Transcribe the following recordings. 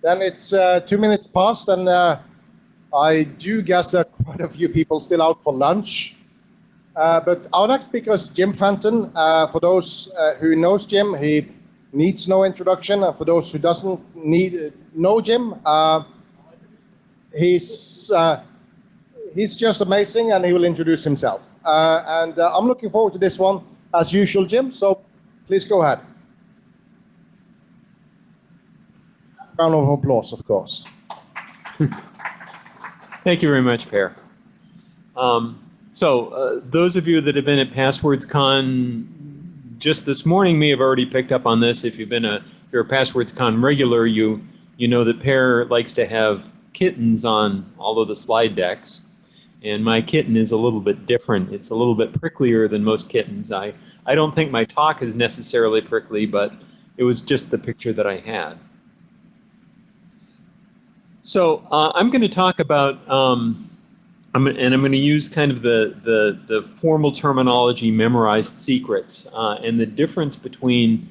Then it's 2 minutes past, and I do guess that quite a few people still out for lunch. But our next speaker is Jim Fenton. For those who knows Jim, he needs no introduction. For those who doesn't know Jim, he's just amazing, and he will introduce himself. And I'm looking forward to this one, as usual, Jim. So please go ahead. Round of applause, of course. Thank you very much, Per. Those of you that have been at PasswordsCon just this morning may have already picked up on this. If you're a PasswordsCon regular, you know that Per likes to have kittens on all of the slide decks. And my kitten is a little bit different. It's a little bit pricklier than most kittens. I don't think my talk is necessarily prickly, but it was just the picture that I had. So I'm going to talk about, I'm going to use kind of the formal terminology, memorized secrets, and the difference between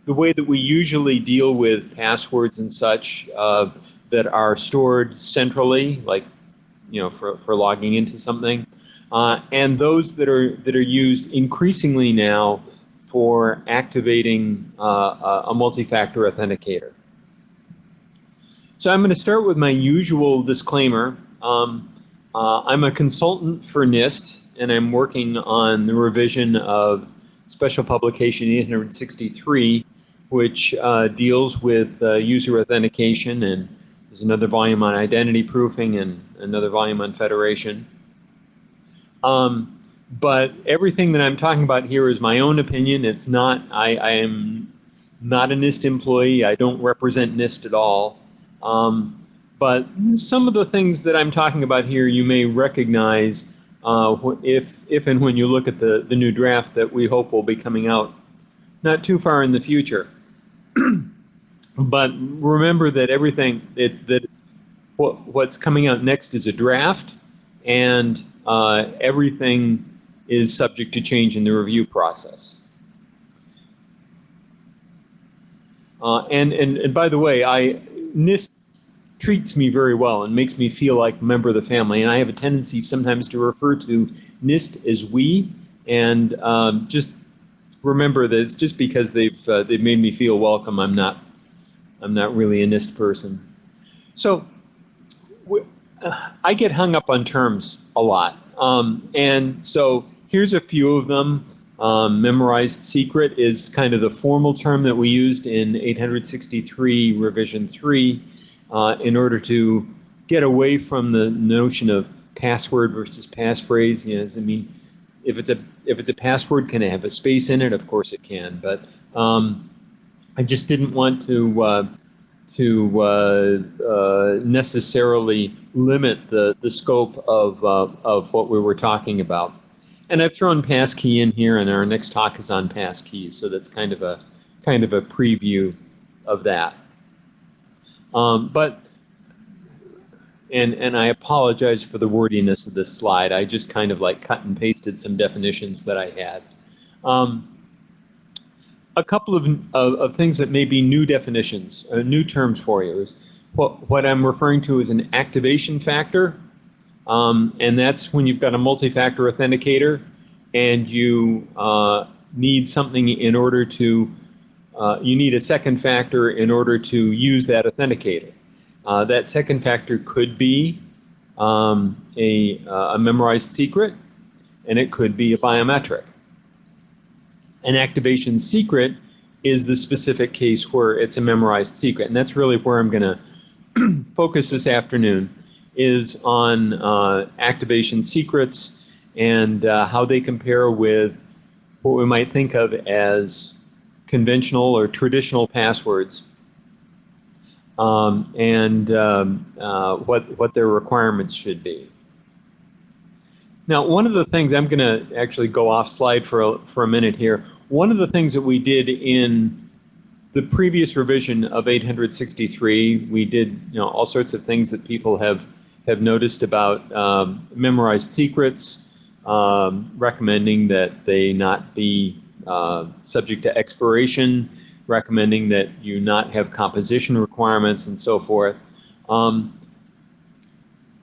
the way that we usually deal with passwords and such that are stored centrally, like for logging into something, and those that are used increasingly now for activating a multi-factor authenticator. So I'm going to start with my usual disclaimer. I'm a consultant for NIST, and I'm working on the revision of Special Publication 863, which deals with user authentication, and there's another volume on identity proofing and another volume on federation. But everything that I'm talking about here is my own opinion. It's not, I am not a NIST employee. I don't represent NIST at all. But some of the things that I'm talking about here you may recognize if and when you look at the new draft that we hope will be coming out not too far in the future. But remember that what's coming out next is a draft, and everything is subject to change in the review process. And by the way, NIST treats me very well and makes me feel like a member of the family, and I have a tendency sometimes to refer to NIST as we, and just remember that it's just because they've made me feel welcome. I'm not really a NIST person. So I get hung up on terms a lot, and so here's a few of them. Memorized secret is kind of the formal term that we used in 863 revision 3 in order to get away from the notion of password versus passphrase. I mean, if it's a password, can it have a space in it? Of course it can, but I just didn't want to necessarily limit the scope of what we were talking about. And I've thrown passkey in here, and our next talk is on passkeys, so that's kind of a preview of that. And I apologize for the wordiness of this slide. I just kind of like cut and pasted some definitions that I had. A couple of things that may be new definitions, new terms for you is what I'm referring to as an activation factor. And that's when you've got a multi-factor authenticator and you need something in order to, you need a second factor in order to use that authenticator. That second factor could be a memorized secret, and it could be a biometric. An activation secret is the specific case where it's a memorized secret, and that's really where I'm going to focus this afternoon, is on activation secrets and how they compare with what we might think of as conventional or traditional passwords, and what their requirements should be. Now, one of the things, I'm going to actually go off slide for a minute here. One of the things that we did in the previous revision of 863, we did all sorts of things that people have noticed about memorized secrets, recommending that they not be subject to expiration, recommending that you not have composition requirements and so forth.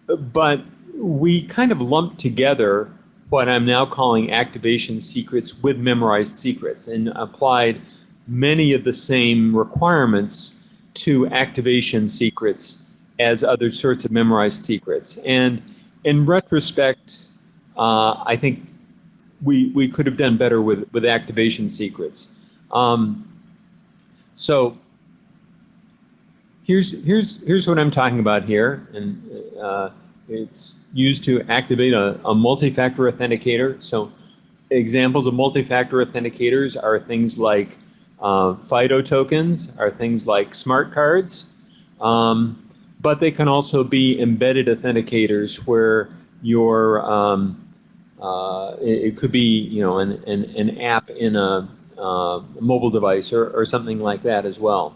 But we kind of lumped together what I'm now calling activation secrets with memorized secrets, and applied many of the same requirements to activation secrets as other sorts of memorized secrets. And in retrospect, I think we could have done better with activation secrets. So here's what I'm talking about here, and it's used to activate a multi-factor authenticator. So examples of multi-factor authenticators are things like FIDO tokens, are things like smart cards, but they can also be embedded authenticators where your it could be an app in a mobile device or something like that as well.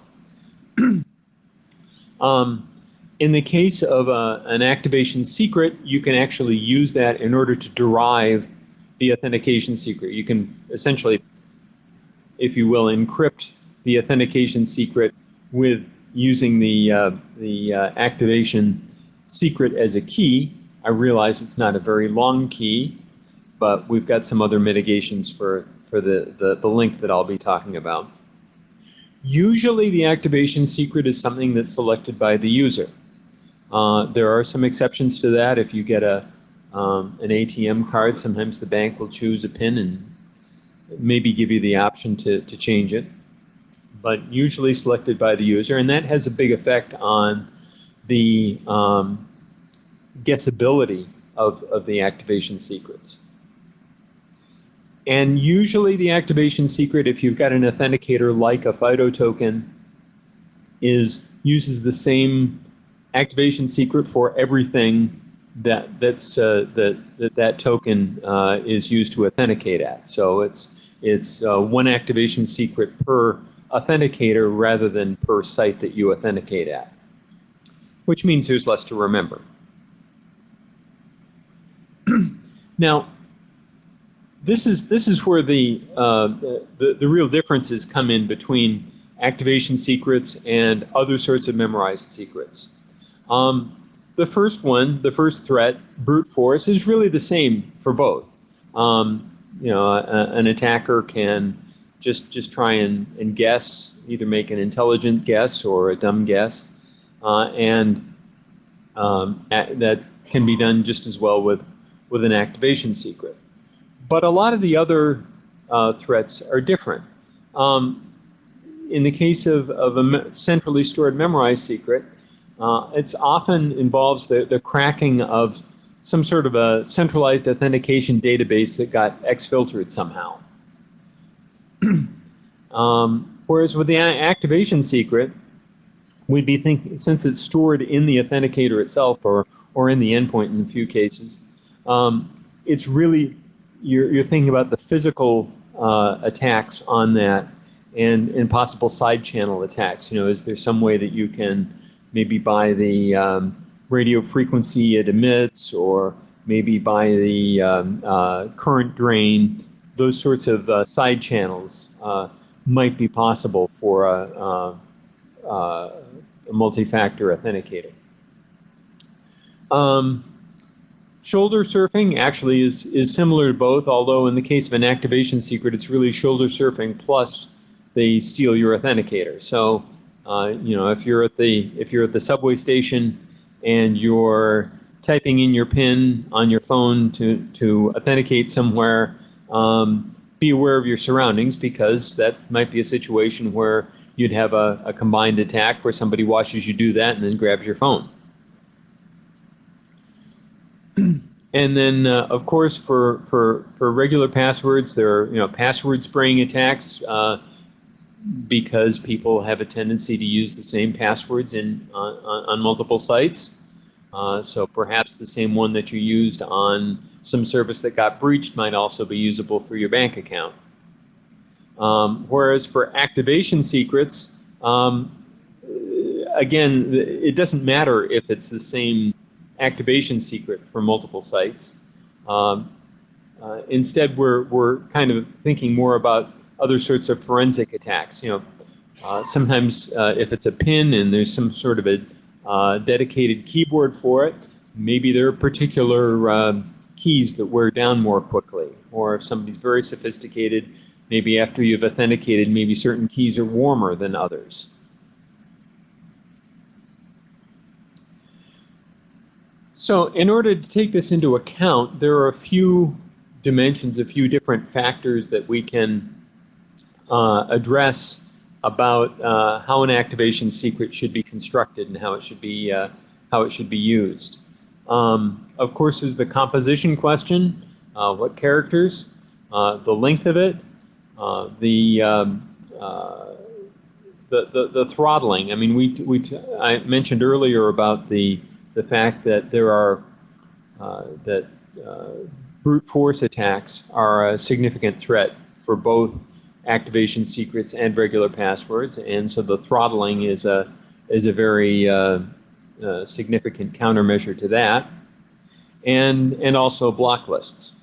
In the case of an activation secret, you can actually use that in order to derive the authentication secret. You can essentially, if you will, encrypt the authentication secret with using the activation secret as a key. I realize it's not a very long key, but we've got some other mitigations for the link that I'll be talking about. Usually the activation secret is something that's selected by the user. There are some exceptions to that. If you get an ATM card, sometimes the bank will choose a PIN and maybe give you the option to change it, but usually selected by the user, and that has a big effect on the guessability of the activation secrets. And usually the activation secret, if you've got an authenticator like a FIDO token, uses the same activation secret for everything that token is used to authenticate at. So it's one activation secret per authenticator rather than per site that you authenticate at, which means there's less to remember. Now, this is where the real differences come in between activation secrets and other sorts of memorized secrets. The first one, the first threat, brute force, is really the same for both. An attacker can just try and guess, either make an intelligent guess or a dumb guess, and that can be done just as well with an activation secret. But a lot of the other threats are different. In the case of a centrally stored memorized secret, it often involves the cracking of some sort of a centralized authentication database that got exfiltered somehow. Whereas with the activation secret, we'd be thinking, since it's stored in the authenticator itself or in the endpoint in a few cases, it's really, you're thinking about the physical attacks on that and possible side channel attacks. Is there some way that you can maybe by the radio frequency it emits, or maybe by the current drain, those sorts of side channels might be possible for a multi-factor authenticator. Shoulder surfing actually is similar to both, although in the case of an activation secret, it's really shoulder surfing plus they steal your authenticator. So, if you're at the subway station and you're typing in your PIN on your phone to authenticate somewhere, be aware of your surroundings, because that might be a situation where you'd have a combined attack where somebody watches you do that and then grabs your phone. And then, of course, for regular passwords, there are password spraying attacks because people have a tendency to use the same passwords on multiple sites. So perhaps the same one that you used on some service that got breached might also be usable for your bank account. Whereas for activation secrets, again, it doesn't matter if it's the same activation secret for multiple sites. Instead, we're kind of thinking more about other sorts of forensic attacks. Sometimes if it's a pin and there's some sort of a dedicated keyboard for it, maybe there are particular keys that wear down more quickly. Or if somebody's very sophisticated, maybe after you've authenticated, maybe certain keys are warmer than others. So in order to take this into account, there are a few dimensions, a few different factors that we can address about how an activation secret should be constructed and how it should be used. Of course, there's the composition question: what characters, the length of it, the throttling. I mean, I mentioned earlier about the fact that there are brute force attacks are a significant threat for both activation secrets and regular passwords, and so the throttling is a very significant countermeasure to that, and also block lists.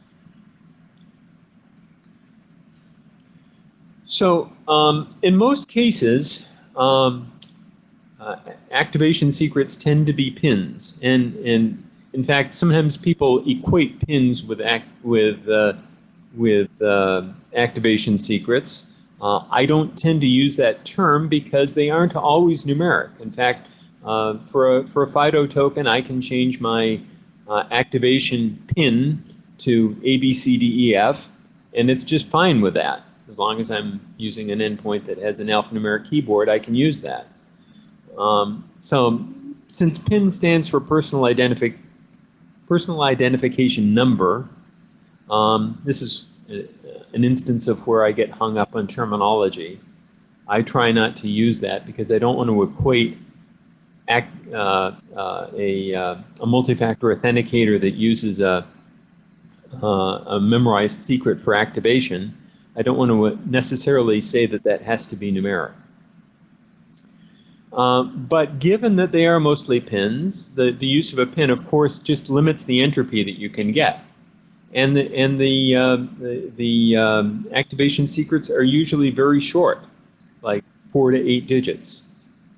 So in most cases, activation secrets tend to be pins, and in fact, sometimes people equate pins with activation secrets. I don't tend to use that term because they aren't always numeric. In fact, for a FIDO token, I can change my activation pin to A, B, C, D, E, F, and it's just fine with that. As long as I'm using an endpoint that has an alphanumeric keyboard, I can use that. So since PIN stands for personal identification number, this is an instance of where I get hung up on terminology. I try not to use that because I don't want to equate a multi-factor authenticator that uses a memorized secret for activation. I don't want to necessarily say that that has to be numeric. But given that they are mostly pins, the use of a pin, of course, just limits the entropy that you can get. And the activation secrets are usually very short, like 4 to 8 digits.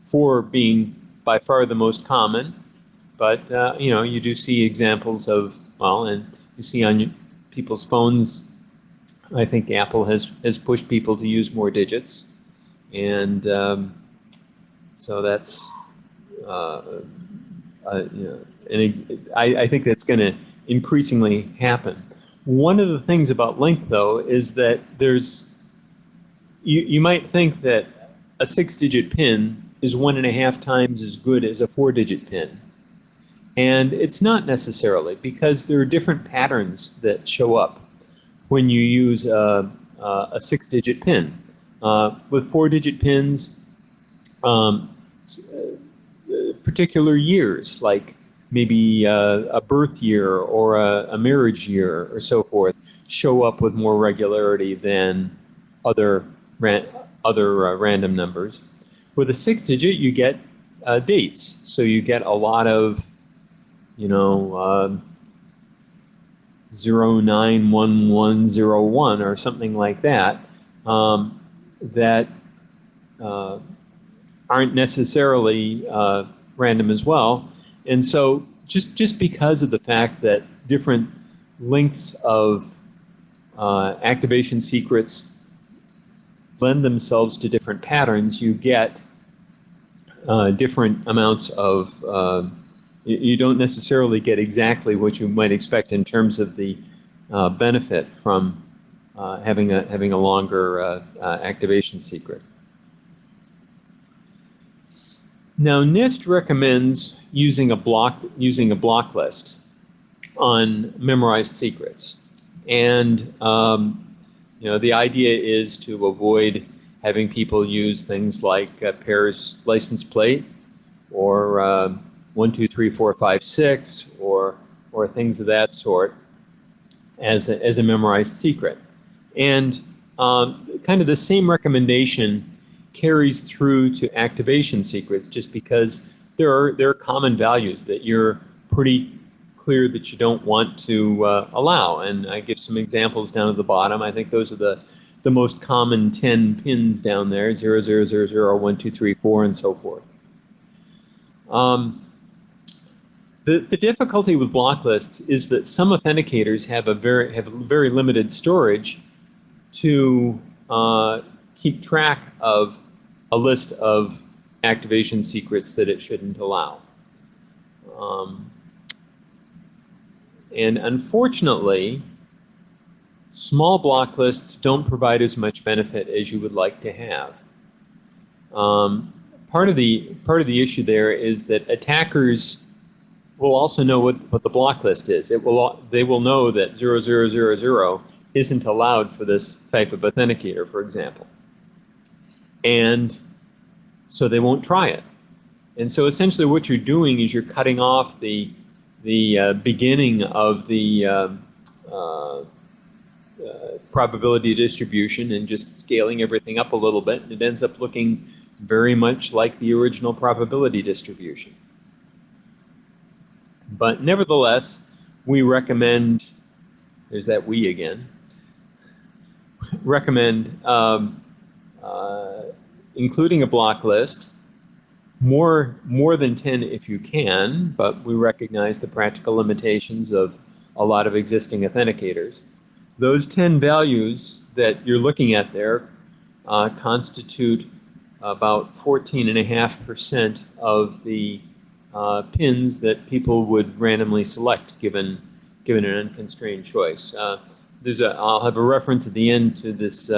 4 being by far the most common, but you know, you do see examples of, well, and you see on people's phones, I think Apple has pushed people to use more digits, and so that's you know, and I think that's going to increasingly happen. One of the things about length, though, is that there's you might think that a 6-digit PIN is 1.5 times as good as a 4-digit PIN, and it's not necessarily, because there are different patterns that show up when you use a 6-digit PIN. With 4-digit PINs, particular years, like maybe a birth year or a marriage year or so forth, show up with more regularity than other random numbers. With a 6-digit, you get dates, so you get a lot of, you know, 091101 or something like that, that aren't necessarily random as well. And so just because of the fact that different lengths of activation secrets lend themselves to different patterns, you get different amounts of, you don't necessarily get exactly what you might expect in terms of the benefit from having a longer activation secret. Now, NIST recommends using a block list on memorized secrets, and you know, the idea is to avoid having people use things like pairs license plate, or 1, 2, 3, 4, 5, 6, or things of that sort as a memorized secret. And kind of the same recommendation carries through to activation secrets, just because there are common values that you're pretty clear that you don't want to allow. And I give some examples down at the bottom. I think those are the the most common 10 pins down there, 0, 0, 0, 0, 1, 2, 3, 4, and so forth. The difficulty with block lists is that some authenticators have very limited storage to keep track of a list of activation secrets that it shouldn't allow. And unfortunately, small block lists don't provide as much benefit as you would like to have. Part of the issue there is that attackers will also know what the block list is. They will know that 0000 isn't allowed for this type of authenticator, for example, and so they won't try it. And so essentially, what you're doing is you're cutting off the beginning of the probability distribution and just scaling everything up a little bit, and it ends up looking very much like the original probability distribution. But nevertheless, we recommend, there's that we again, recommend including a block list, more than 10 if you can, but we recognize the practical limitations of a lot of existing authenticators. Those 10 values that you're looking at there constitute about 14.5% of the pins that people would randomly select given an unconstrained choice. I'll have a reference at the end to this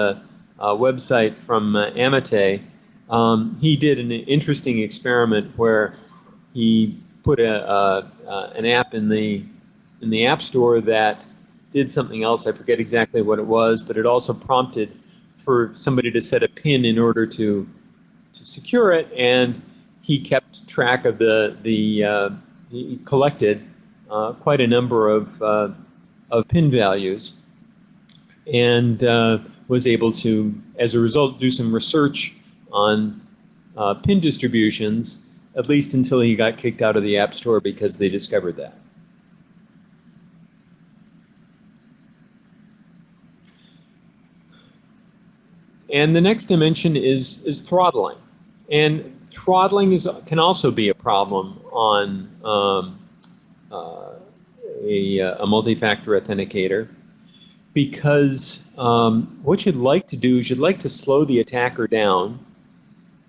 website from Amate. He did an interesting experiment where he put an app in the App Store that did something else. I forget exactly what it was, but it also prompted for somebody to set a pin in order to secure it, and he kept track of he collected quite a number of pin values, and was able to, as a result, do some research on pin distributions, at least until he got kicked out of the App Store because they discovered that. And the next dimension is throttling. And throttling can also be a problem on a multi-factor authenticator, because what you'd like to do is you'd like to slow the attacker down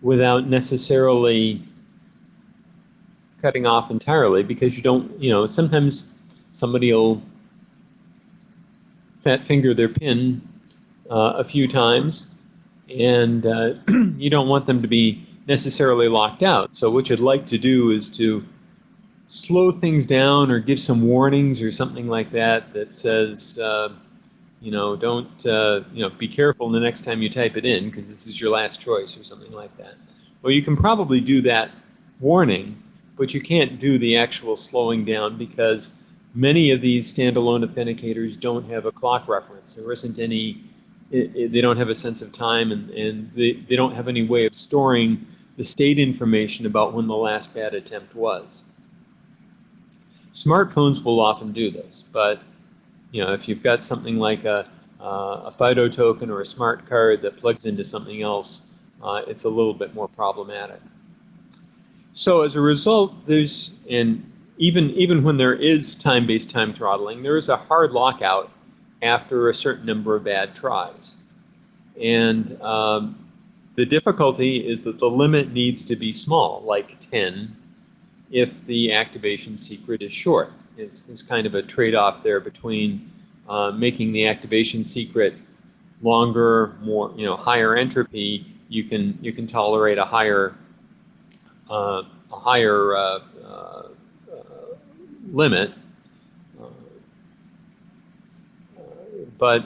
without necessarily cutting off entirely, because you don't, sometimes somebody will fat finger their pin a few times, and you don't want them to be necessarily locked out. So what you'd like to do is to slow things down or give some warnings or something like that that says, don't, be careful the next time you type it in because this is your last choice or something like that. Well, you can probably do that warning, but you can't do the actual slowing down because many of these standalone authenticators don't have a clock reference. There isn't any. They don't have a sense of time, and they don't have any way of storing the state information about when the last bad attempt was. Smartphones will often do this, but if you've got something like a FIDO token or a smart card that plugs into something else, it's a little bit more problematic. So as a result, even when there is time-based time throttling, there is a hard lockout after a certain number of bad tries. And the difficulty is that the limit needs to be small, like 10, if the activation secret is short. It's kind of a trade-off there between making the activation secret longer, more, higher entropy. You can tolerate a higher limit. But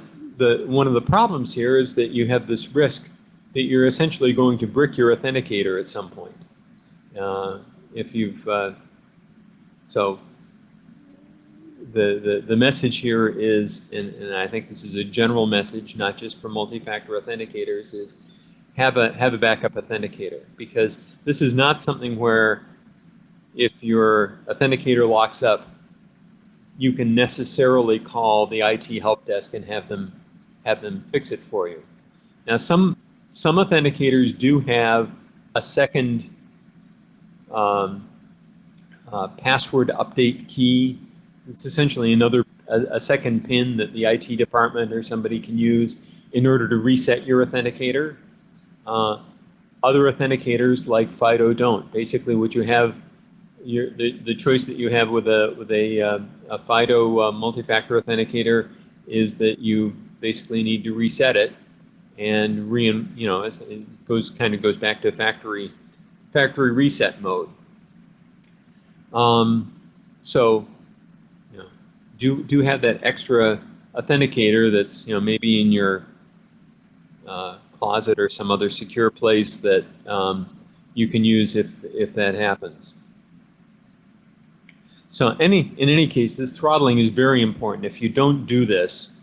one of the problems here is that you have this risk that you're essentially going to brick your authenticator at some point. If you've so the message here is, and I think this is a general message, not just for multi-factor authenticators, is have a backup authenticator, because this is not something where if your authenticator locks up, you can necessarily call the IT help desk and have them fix it for you. Now, some authenticators do have a second password update key. It's essentially a second PIN that the IT department or somebody can use in order to reset your authenticator. Other authenticators like FIDO don't. Basically, what you have, the choice that you have with a FIDO multi-factor authenticator is that you basically need to reset it, and it kind of goes back to factory reset mode. So, do have that extra authenticator that's maybe in your closet or some other secure place that you can use if that happens. So in any case, this throttling is very important. If you don't do this,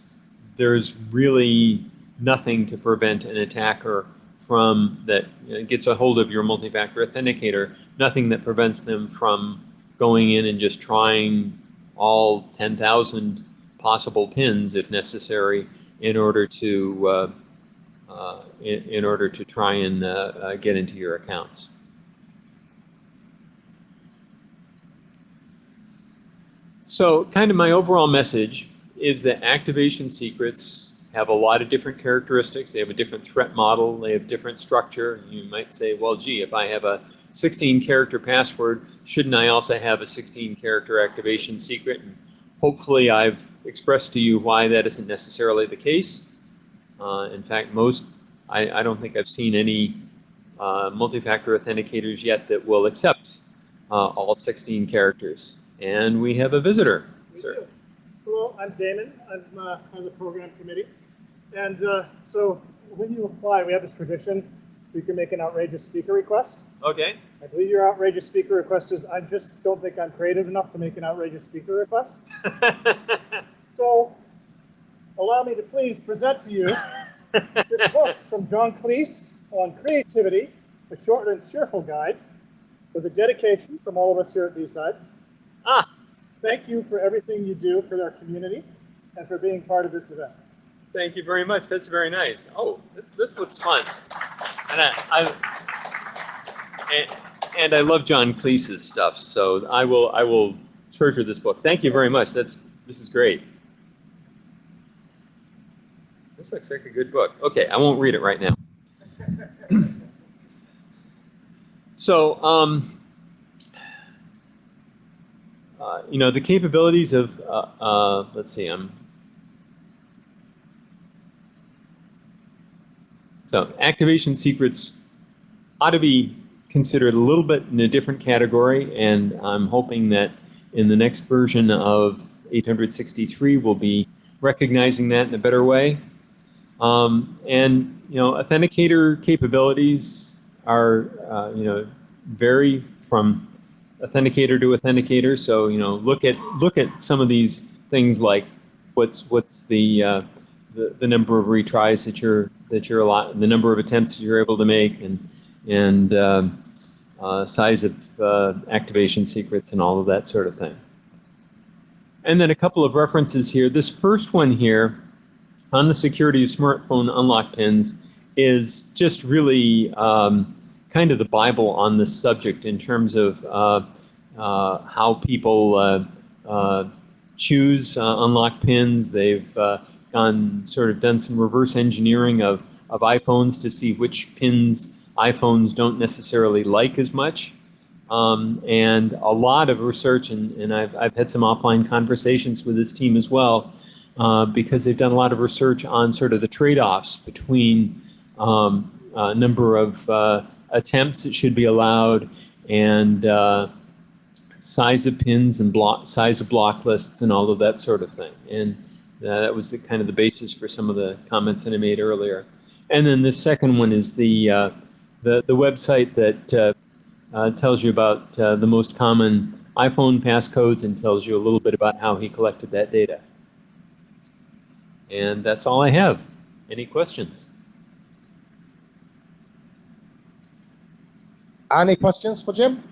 there's really nothing to prevent an attacker from that gets a hold of your multi-factor authenticator, nothing that prevents them from going in and just trying all 10,000 possible pins if necessary in order to try and get into your accounts. So kind of my overall message is that activation secrets have a lot of different characteristics. They have a different threat model. They have different structure. You might say, well, gee, if I have a 16-character password, shouldn't I also have a 16-character activation secret? And hopefully I've expressed to you why that isn't necessarily the case. In fact, I don't think I've seen any multi-factor authenticators yet that will accept all 16 characters. And we have a visitor. Sir. Hello, I'm Damon. I'm on the program committee. And so when you apply, we have this tradition. You can make an outrageous speaker request. Okay. I believe your outrageous speaker request is, I just don't think I'm creative enough to make an outrageous speaker request. So allow me to please present to you this book from John Cleese on creativity, a short and cheerful guide with a dedication from all of us here at B-Sides. Thank you for everything you do for our community and for being part of this event. Thank you very much. That's very nice. Oh, this looks fun. And I love John Cleese's stuff, so I will treasure this book. Thank you very much. This is great. This looks like a good book. Okay, I won't read it right now. So, the capabilities of, let's see, so activation secrets ought to be considered a little bit in a different category, and I'm hoping that in the next version of 863 we'll be recognizing that in a better way. Authenticator capabilities are, vary from authenticator to authenticator. So look at some of these things like what's the number of retries that you're the number of attempts you're able to make, and size of activation secrets and all of that sort of thing. And then a couple of references here. This first one here on the security of smartphone unlock pins is just really kind of the Bible on this subject in terms of how people choose unlock pins. They've done some reverse engineering of iPhones to see which pins iPhones don't necessarily like as much. And a lot of research, and I've had some offline conversations with this team as well, because they've done a lot of research on sort of the trade-offs between number of attempts that should be allowed and size of pins and size of block lists and all of that sort of thing. And that was kind of the basis for some of the comments that I made earlier. And then the second one is the website that tells you about the most common iPhone passcodes and tells you a little bit about how he collected that data. And that's all I have. Any questions? Any questions for Jim?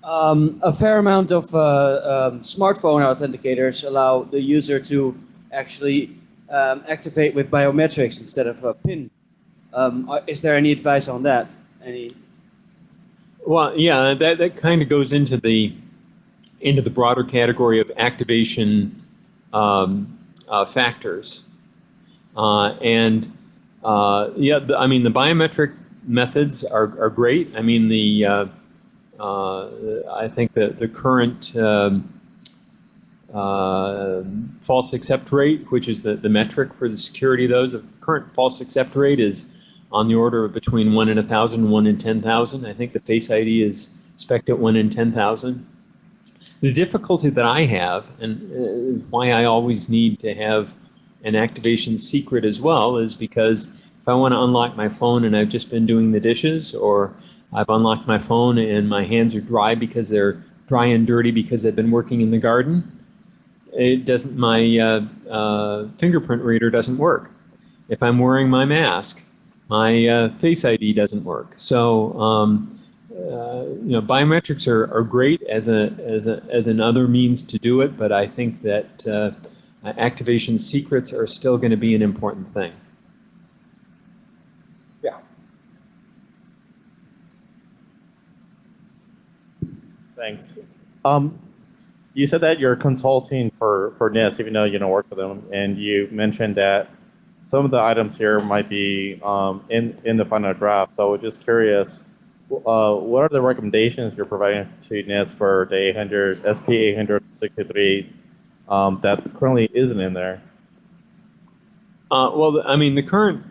A fair amount of smartphone authenticators allow the user to actually activate with biometrics instead of a PIN. Is there any advice on that? Well, yeah, that kind of goes into the broader category of activation factors, and yeah, I mean the biometric methods are great. I mean I think the current false accept rate, which is the metric for the security of those, the current false accept rate is on the order of between 1 in 1,000 and 1 in 10,000. I think the Face ID is spec'd at 1 in 10,000. The difficulty that I have, and why I always need to have an activation secret as well, is because if I want to unlock my phone and I've just been doing the dishes, or I've unlocked my phone and my hands are dry because they're dry and dirty because I've been working in the garden, it doesn't. My fingerprint reader doesn't work. If I'm wearing my mask, my Face ID doesn't work. So biometrics are great as another means to do it, but I think that activation secrets are still going to be an important thing. Yeah. Thanks. You said that you're consulting for NIST, even though you don't work for them, and you mentioned that some of the items here might be in the final draft. So just curious, what are the recommendations you're providing to NIST for the SP 863 that currently isn't in there? Well, I mean, the current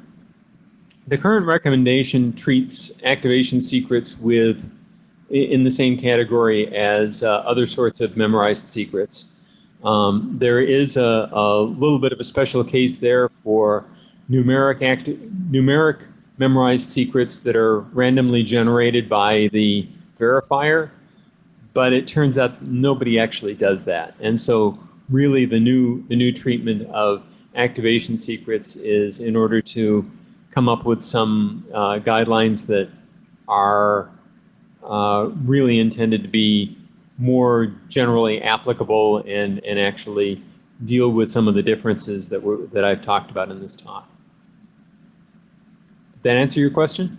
recommendation treats activation secrets in the same category as other sorts of memorized secrets. There is a little bit of a special case there for numeric memorized secrets that are randomly generated by the verifier, but it turns out nobody actually does that. And so really the new treatment of activation secrets is in order to come up with some guidelines that are really intended to be more generally applicable and actually deal with some of the differences that I've talked about in this talk. Did that answer your question?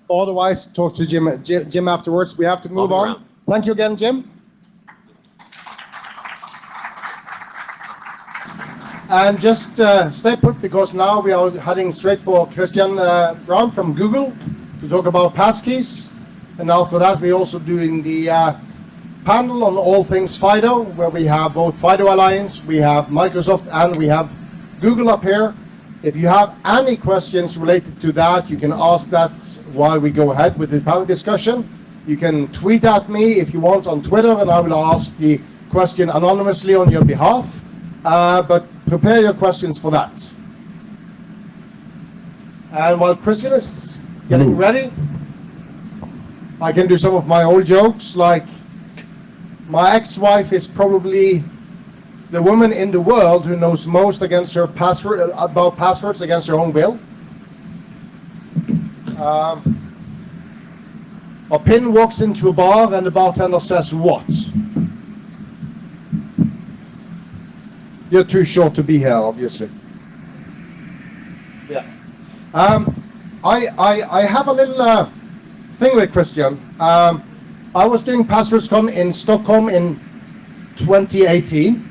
Otherwise, talk to Jim afterwards. We have to move on. Around. Thank you again, Jim. And just stay put, because now we are heading straight for Christian Brown from Google to talk about passkeys. And after that, we're also doing the panel on all things FIDO, where we have both FIDO Alliance, we have Microsoft, and we have Google up here. If you have any questions related to that, you can ask that while we go ahead with the panel discussion. You can tweet at me if you want on Twitter, and I will ask the question anonymously on your behalf. But prepare your questions for that. And while Christian is getting ready, I can do some of my old jokes, like my ex-wife is probably the woman in the world who knows most against her about passwords against her own will. A pin walks into a bar and the bartender says, "What? You're too short to be here, obviously." Yeah. I have a little thing with Christian. I was doing PasswordsCon in Stockholm in 2018.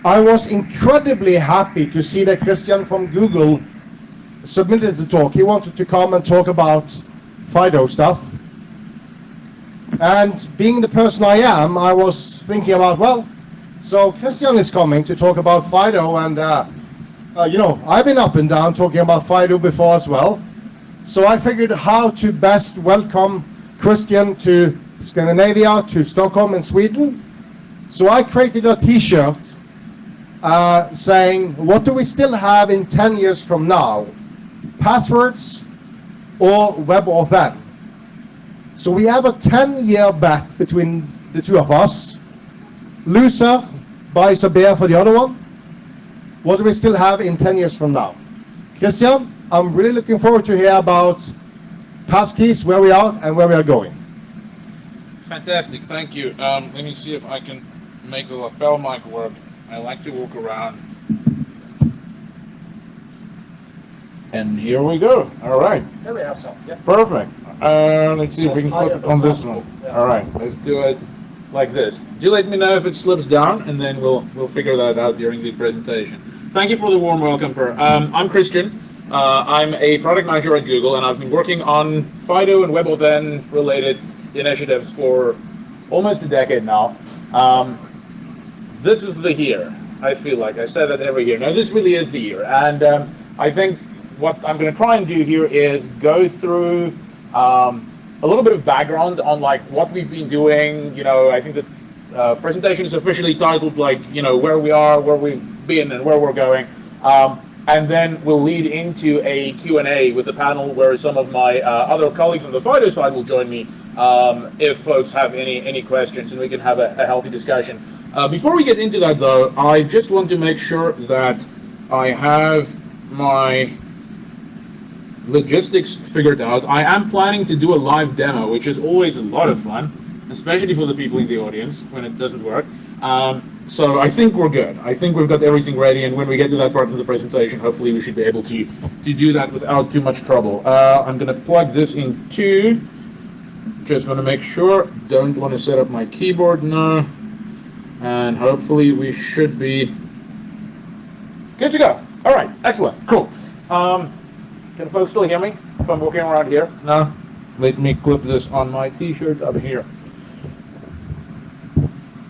I was incredibly happy to see that Christian from Google submitted the talk. He wanted to come and talk about FIDO stuff. And being the person I am, I was thinking about, well, so Christian is coming to talk about FIDO, and I've been up and down talking about FIDO before as well. So I figured how to best welcome Christian to Scandinavia, to Stockholm in Sweden. So I created a t-shirt saying, what do we still have in 10 years from now? Passwords or WebAuthn? So we have a 10-year bet between the two of us. Loser buys a beer for the other one. What do we still have in 10 years from now? Christian, I'm really looking forward to hear about passkeys, where we are and where we are going. Fantastic, thank you. Let me see if I can make the lapel mic work. I like to walk around. And here we go. All right, There we have some. Yeah. perfect. Let's see if we can click on this one. All right, let's do it like this. Do let me know if it slips down, and then we'll figure that out during the presentation. Thank you for the warm welcome, Per. I'm Christian. I'm a product manager at Google, and I've been working on Fido and WebAuthn related initiatives for almost a decade now. This is the year, I feel like. I say that every year. Now, this really is the year. And I think what I'm going to try and do here is go through a little bit of background on like what we've been doing. You know, I think the presentation is officially titled like, you know, where we are, where we've been, and where we're going. And then we'll lead into a Q&A with the panel where some of my other colleagues on the Fido side will join me if folks have any questions, and we can have a healthy discussion. Before we get into that, though, I just want to make sure that I have my logistics figured out. I am planning to do a live demo, which is always a lot of fun, especially for the people in the audience when it doesn't work. So I think we're good. I think we've got everything ready, and when we get to that part of the presentation, hopefully we should be able to do that without too much trouble. I'm going to plug this in too. Just want to make sure. Don't want to set up my keyboard now. And hopefully we should be good to go. All right, excellent, cool. Can folks still hear me if I'm walking around here? No? Let me clip this on my t-shirt up here.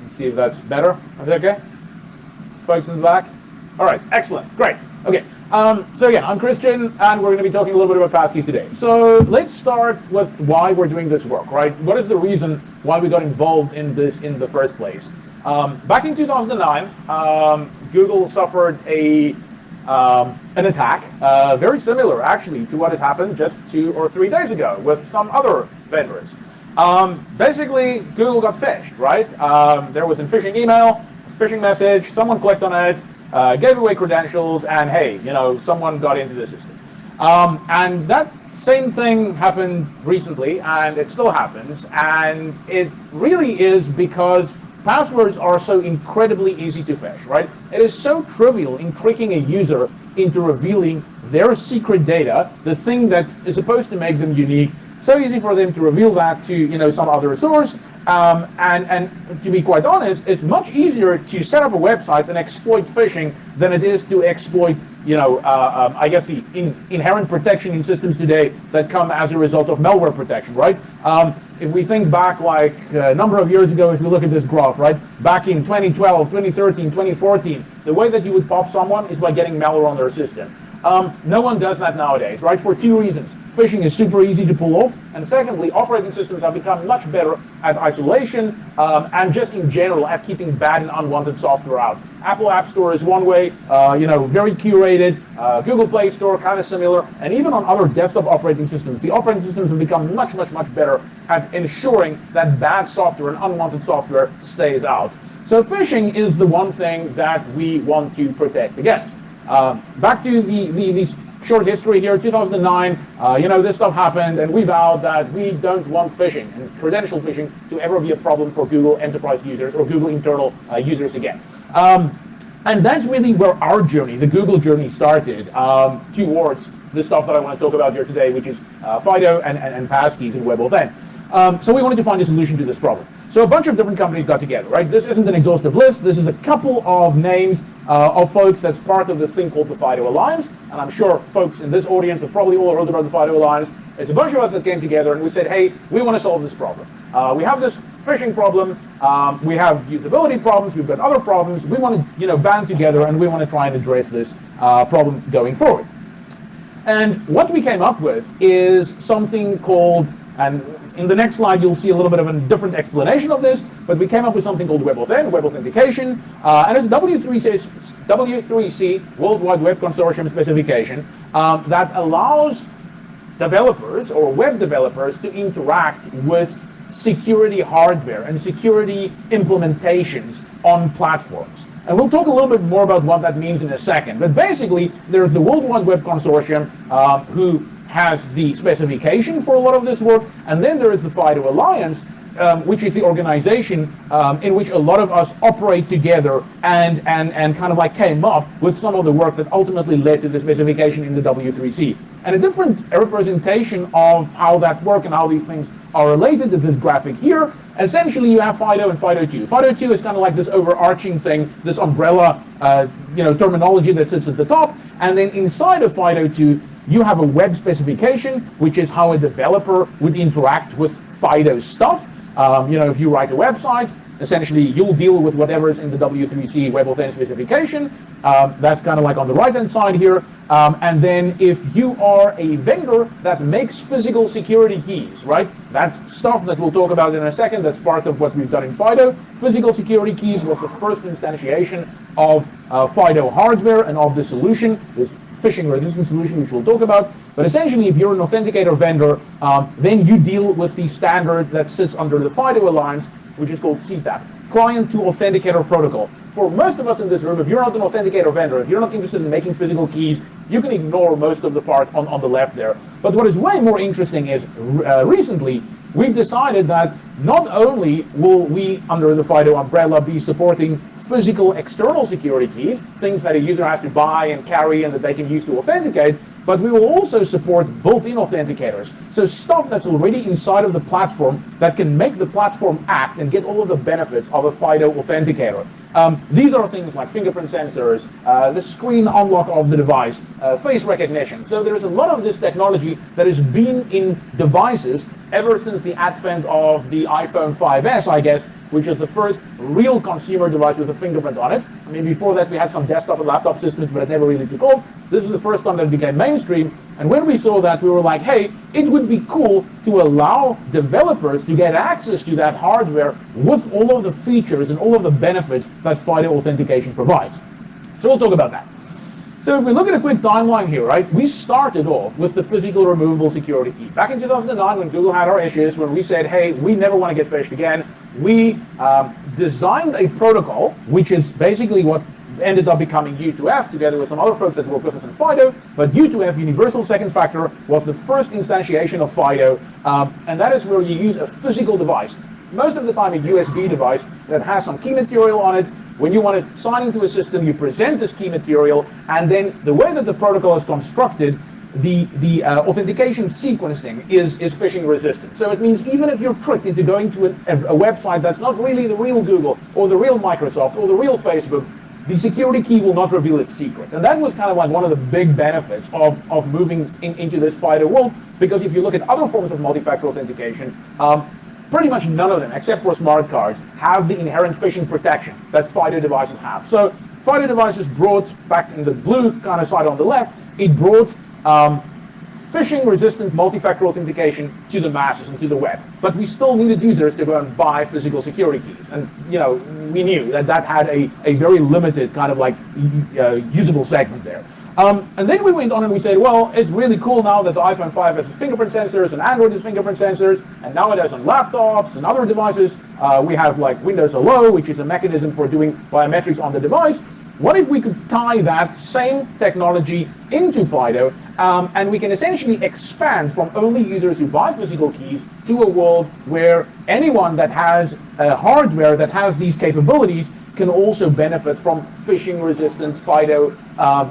See if that's better. Is that okay? Folks in the back? All right, excellent, great. Okay, so again, I'm Christian, and we're going to be talking a little bit about passkeys today. So let's start with why we're doing this work, right? What is the reason why we got involved in this in the first place? Back in 2009, Google suffered an attack, very similar actually to what has happened just 2 or 3 days ago with some other vendors. Basically, Google got phished, right? There was a phishing email, a phishing message, someone clicked on it, gave away credentials, and hey, you know, someone got into the system. And that same thing happened recently, and it still happens, and it really is because passwords are so incredibly easy to phish, right? It is so trivial in tricking a user into revealing their secret data, the thing that is supposed to make them unique. So easy for them to reveal that to, you know, some other source. And to be quite honest, it's much easier to set up a website and exploit phishing than it is to exploit, you know, I guess the inherent protection in systems today that come as a result of malware protection, right? If we think back like a number of years ago, if you look at this graph, right? Back in 2012, 2013, 2014, the way that you would pop someone is by getting malware on their system. No one does that nowadays, right? For 2 reasons. Phishing is super easy to pull off, and secondly, operating systems have become much better at isolation and just in general at keeping bad and unwanted software out. Apple App Store is one way, you know, very curated. Google Play Store, kind of similar, and even on other desktop operating systems, the operating systems have become much better at ensuring that bad software and unwanted software stays out. So phishing is the one thing that we want to protect against. Back to the short history here, 2009, you know, this stuff happened, and we vowed that we don't want phishing and credential phishing to ever be a problem for Google enterprise users or Google internal users again. And that's really where our journey, the Google journey, started towards the stuff that I want to talk about here today, which is Fido and passkeys and WebAuthn. So we wanted to find a solution to this problem. So a bunch of different companies got together, right? This isn't an exhaustive list. This is a couple of names of folks that's part of this thing called the Fido Alliance. And I'm sure folks in this audience have probably all heard about the Fido Alliance. It's a bunch of us that came together and we said, hey, we want to solve this problem. We have this phishing problem. We have usability problems. We've got other problems. We want to, you know, band together and we want to try and address this problem going forward. And what we came up with is something called, and in the next slide, you'll see a little bit of a different explanation of this, but we came up with something called WebAuthn, Web Authentication, and it's W3C, World Wide Web Consortium specification, that allows developers or web developers to interact with security hardware and security implementations on platforms. And we'll talk a little bit more about what that means in a second. But basically, there's the World Wide Web Consortium who has the specification for a lot of this work, and then there is the Fido Alliance which is the organization in which a lot of us operate together and kind of like came up with some of the work that ultimately led to the specification in the W3C. And a different representation of how that works and how these things are related is this graphic here. Essentially, you have FIDO and FIDO2. FIDO2 is kind of like this overarching thing, this umbrella, terminology that sits at the top. And then inside of FIDO2, you have a web specification, which is how a developer would interact with FIDO stuff. If you write a website, essentially you'll deal with whatever is in the W3C WebAuthn specification. That's kind of like on the right-hand side here. And then if you are a vendor that makes physical security keys, right? That's stuff that we'll talk about in a second. That's part of what we've done in FIDO. Physical security keys was the first instantiation of FIDO hardware and of the solution, this phishing resistant solution, which we'll talk about. But essentially, if you're an authenticator vendor, then you deal with the standard that sits under the FIDO Alliance, which is called CTAP, Client to Authenticator Protocol. For most of us in this room, if you're not an authenticator vendor, if you're not interested in making physical keys, you can ignore most of the part on the left there. But what is way more interesting is recently, we've decided that not only will we, under the FIDO umbrella, be supporting physical external security keys, things that a user has to buy and carry and that they can use to authenticate, but we will also support built-in authenticators. So stuff that's already inside of the platform that can make the platform act and get all of the benefits of a FIDO authenticator. These are things like fingerprint sensors, the screen unlock of the device, face recognition. So there's a lot of this technology that has been in devices ever since the advent of the iPhone 5S, I guess, which is the first real consumer device with a fingerprint on it. I mean, before that we had some desktop and laptop systems, but it never really took off. This is the first time that it became mainstream. And when we saw that, we were like, hey, it would be cool to allow developers to get access to that hardware with all of the features and all of the benefits that FIDO authentication provides. So we'll talk about that. So if we look at a quick timeline here, right, we started off with the physical removable security key. Back in 2009, when Google had our issues, when we said, hey, we never want to get phished again, we designed a protocol, which is basically what ended up becoming U2F, together with some other folks that work with us in FIDO. But U2F, Universal Second Factor, was the first instantiation of FIDO, and that is where you use a physical device. Most of the time a USB device that has some key material on it. When you want to sign into a system, you present this key material, and then the way that the protocol is constructed, the authentication sequencing is phishing resistant. So it means even if you're tricked into going to a website that's not really the real Google or the real Microsoft or the real Facebook, the security key will not reveal its secret. And that was kind of like one of the big benefits of moving into this FIDO world, because if you look at other forms of multi-factor authentication, pretty much none of them, except for smart cards, have the inherent phishing protection that FIDO devices have. So FIDO devices brought, back in the blue kind of side on the left, it brought phishing-resistant multi-factor authentication to the masses and to the web. But we still needed users to go and buy physical security keys. And, we knew that that had a very limited kind of like usable segment there. And then we went on and we said, well, it's really cool now that the iPhone 5 has fingerprint sensors and Android has fingerprint sensors, and now it has on laptops and other devices. We have like Windows Hello, which is a mechanism for doing biometrics on the device. What if we could tie that same technology into FIDO, and we can essentially expand from only users who buy physical keys to a world where anyone that has hardware that has these capabilities can also benefit from phishing-resistant FIDO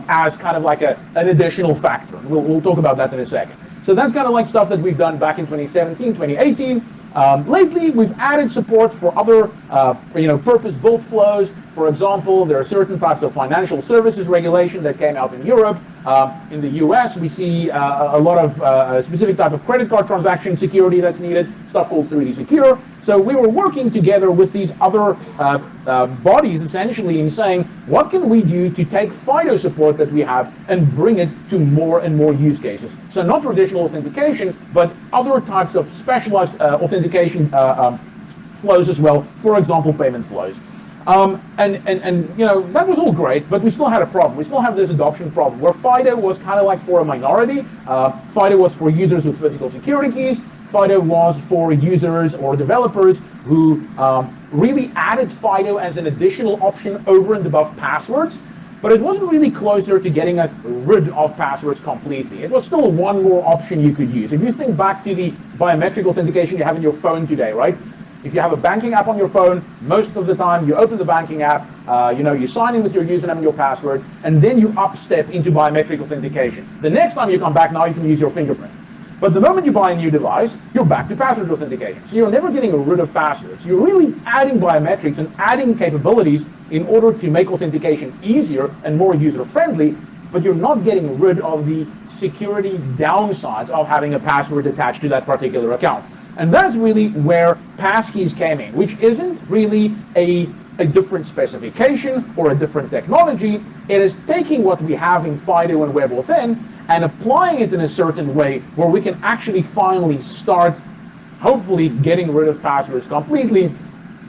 as kind of like an additional factor. We'll talk about that in a second. So that's kind of like stuff that we've done back in 2017, 2018. Lately, we've added support for other, purpose-built flows. For example, there are certain types of financial services regulation that came out in Europe. In the US, we see a lot of a specific type of credit card transaction security that's needed, stuff called 3D Secure. So we were working together with these other bodies, essentially, in saying, what can we do to take FIDO support that we have and bring it to more and more use cases? So not traditional authentication, but other types of specialized authentication flows as well, for example, payment flows. That was all great, but we still had a problem. We still have this adoption problem where FIDO was kind of like for a minority. FIDO was for users with physical security keys. FIDO was for users or developers who really added FIDO as an additional option over and above passwords. But it wasn't really closer to getting us rid of passwords completely. It was still one more option you could use. If you think back to the biometric authentication you have in your phone today, right? If you have a banking app on your phone, most of the time you open the banking app, you sign in with your username and your password, and then you upstep into biometric authentication. The next time you come back, now you can use your fingerprint. But the moment you buy a new device, you're back to password authentication. So you're never getting rid of passwords. You're really adding biometrics and adding capabilities in order to make authentication easier and more user-friendly, but you're not getting rid of the security downsides of having a password attached to that particular account. And that's really where passkeys came in, which isn't really a different specification or a different technology. It is taking what we have in FIDO and WebAuthn and applying it in a certain way where we can actually finally start, hopefully, getting rid of passwords completely,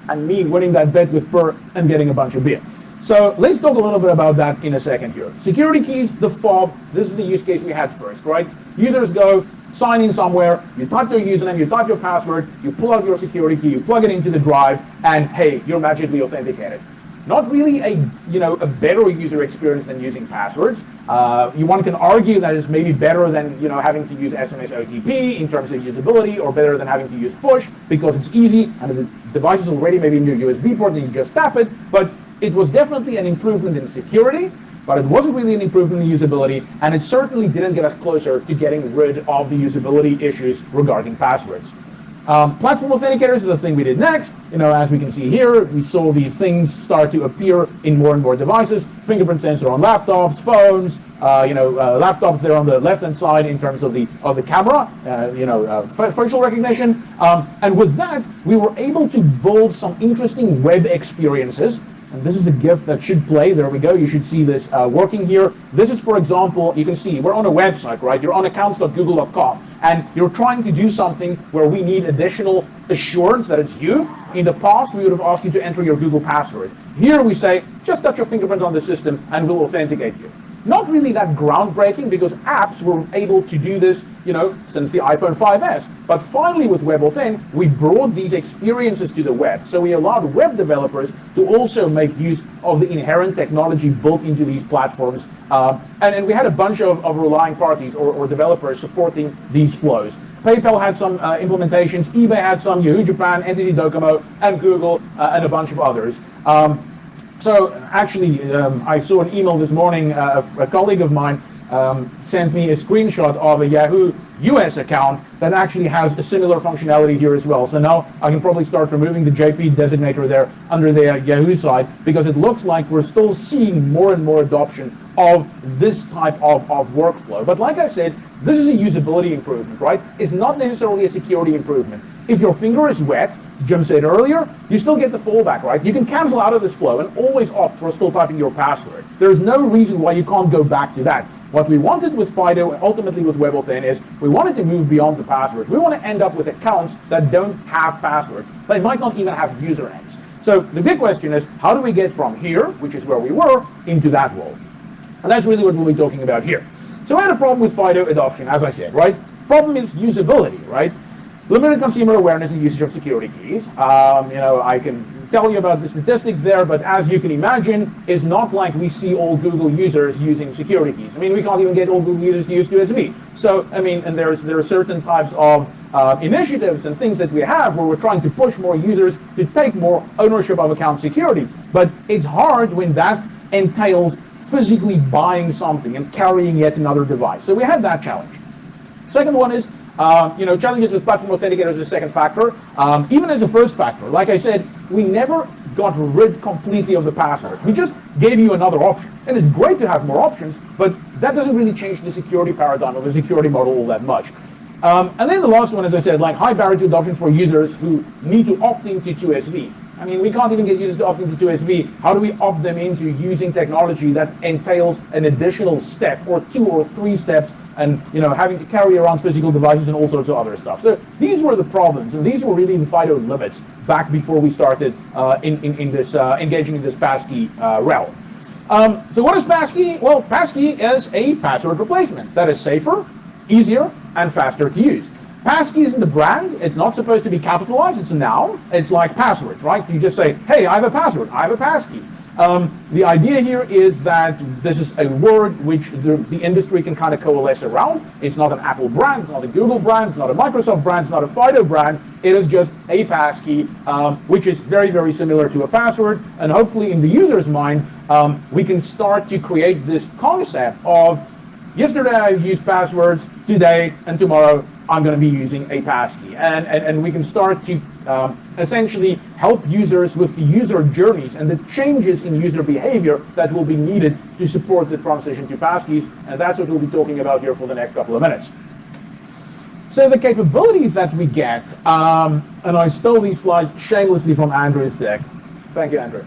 and me winning that bet with Per and getting a bunch of beer. So let's talk a little bit about that in a second here. Security keys, the fob, this is the use case we had first, right? Users go, sign in somewhere, you type your username, you type your password, you pull out your security key, you plug it into the drive, and hey, you're magically authenticated. Not really a better user experience than using passwords. One can argue that it's maybe better than having to use SMS OTP in terms of usability, or better than having to use push because it's easy and the device is already maybe in your USB port and you just tap it. But it was definitely an improvement in security, but it wasn't really an improvement in usability, and it certainly didn't get us closer to getting rid of the usability issues regarding passwords. Platform authenticators is the thing we did next. As we can see here, we saw these things start to appear in more and more devices. Fingerprint sensor on laptops, phones, laptops there on the left-hand side in terms of the camera, facial recognition. And with that, we were able to build some interesting web experiences. And this is the GIF that should play. There we go. You should see this working here. This is, for example, you can see we're on a website, right? You're on accounts.google.com, and you're trying to do something where we need additional assurance that it's you. In the past, we would have asked you to enter your Google password. Here we say, just touch your fingerprint on the system and we'll authenticate you. Not really that groundbreaking because apps were able to do this, since the iPhone 5S. But finally with WebAuthn, we brought these experiences to the web. So we allowed web developers to also make use of the inherent technology built into these platforms. And we had a bunch of relying parties or developers supporting these flows. PayPal had some implementations, eBay had some, Yahoo Japan, Entity Docomo, and Google, and a bunch of others. So actually, I saw an email this morning, a colleague of mine sent me a screenshot of a Yahoo US account that actually has a similar functionality here as well. So now I can probably start removing the JP designator there under the Yahoo side, because it looks like we're still seeing more and more adoption of this type of workflow. But like I said, this is a usability improvement, right? It's not necessarily a security improvement. If your finger is wet, as Jim said earlier, you still get the fallback, right? You can cancel out of this flow and always opt for still typing your password. There's no reason why you can't go back to that. What we wanted with FIDO and ultimately with WebAuthn is we wanted to move beyond the password. We want to end up with accounts that don't have passwords. They might not even have usernames. So the big question is, how do we get from here, which is where we were, into that world? And that's really what we'll be talking about here. So I had a problem with FIDO adoption, as I said, right? Problem is usability, right? Limited consumer awareness and usage of security keys. I can tell you about the statistics there, but as you can imagine, it's not like we see all Google users using security keys. I mean, we can't even get all Google users to use USB. So, and there are certain types of initiatives and things that we have where we're trying to push more users to take more ownership of account security. But it's hard when that entails physically buying something and carrying yet another device. So we had that challenge. Second one is, challenges with platform authenticators is a second factor. Even as a first factor, like I said, we never got rid completely of the password. We just gave you another option. And it's great to have more options, but that doesn't really change the security paradigm of the security model all that much. And then the last one, as I said, like high barrier to adoption for users who need to opt into 2SV. I mean, we can't even get users to opt into 2SV. How do we opt them into using technology that entails an additional step or 2 or 3 steps and having to carry around physical devices and all sorts of other stuff? So these were the problems, and these were really the FIDO limits back before we started in this engaging in this passkey realm. So what is passkey? Well, passkey is a password replacement that is safer, easier, and faster to use. Passkey isn't the brand. It's not supposed to be capitalized. It's a noun. It's like passwords, right? You just say, hey, I have a password. I have a passkey. The idea here is that this is a word which the industry can kind of coalesce around. It's not an Apple brand, it's not a Google brand, it's not a Microsoft brand, it's not a FIDO brand. It is just a passkey, which is very, very similar to a password. And hopefully in the user's mind, we can start to create this concept of yesterday I used passwords, today and tomorrow I'm going to be using a passkey. And we can start to essentially help users with the user journeys and the changes in user behavior that will be needed to support the transition to passkeys. And that's what we'll be talking about here for the next couple of minutes. So the capabilities that we get, and I stole these slides shamelessly from Andrew's deck. Thank you, Andrew.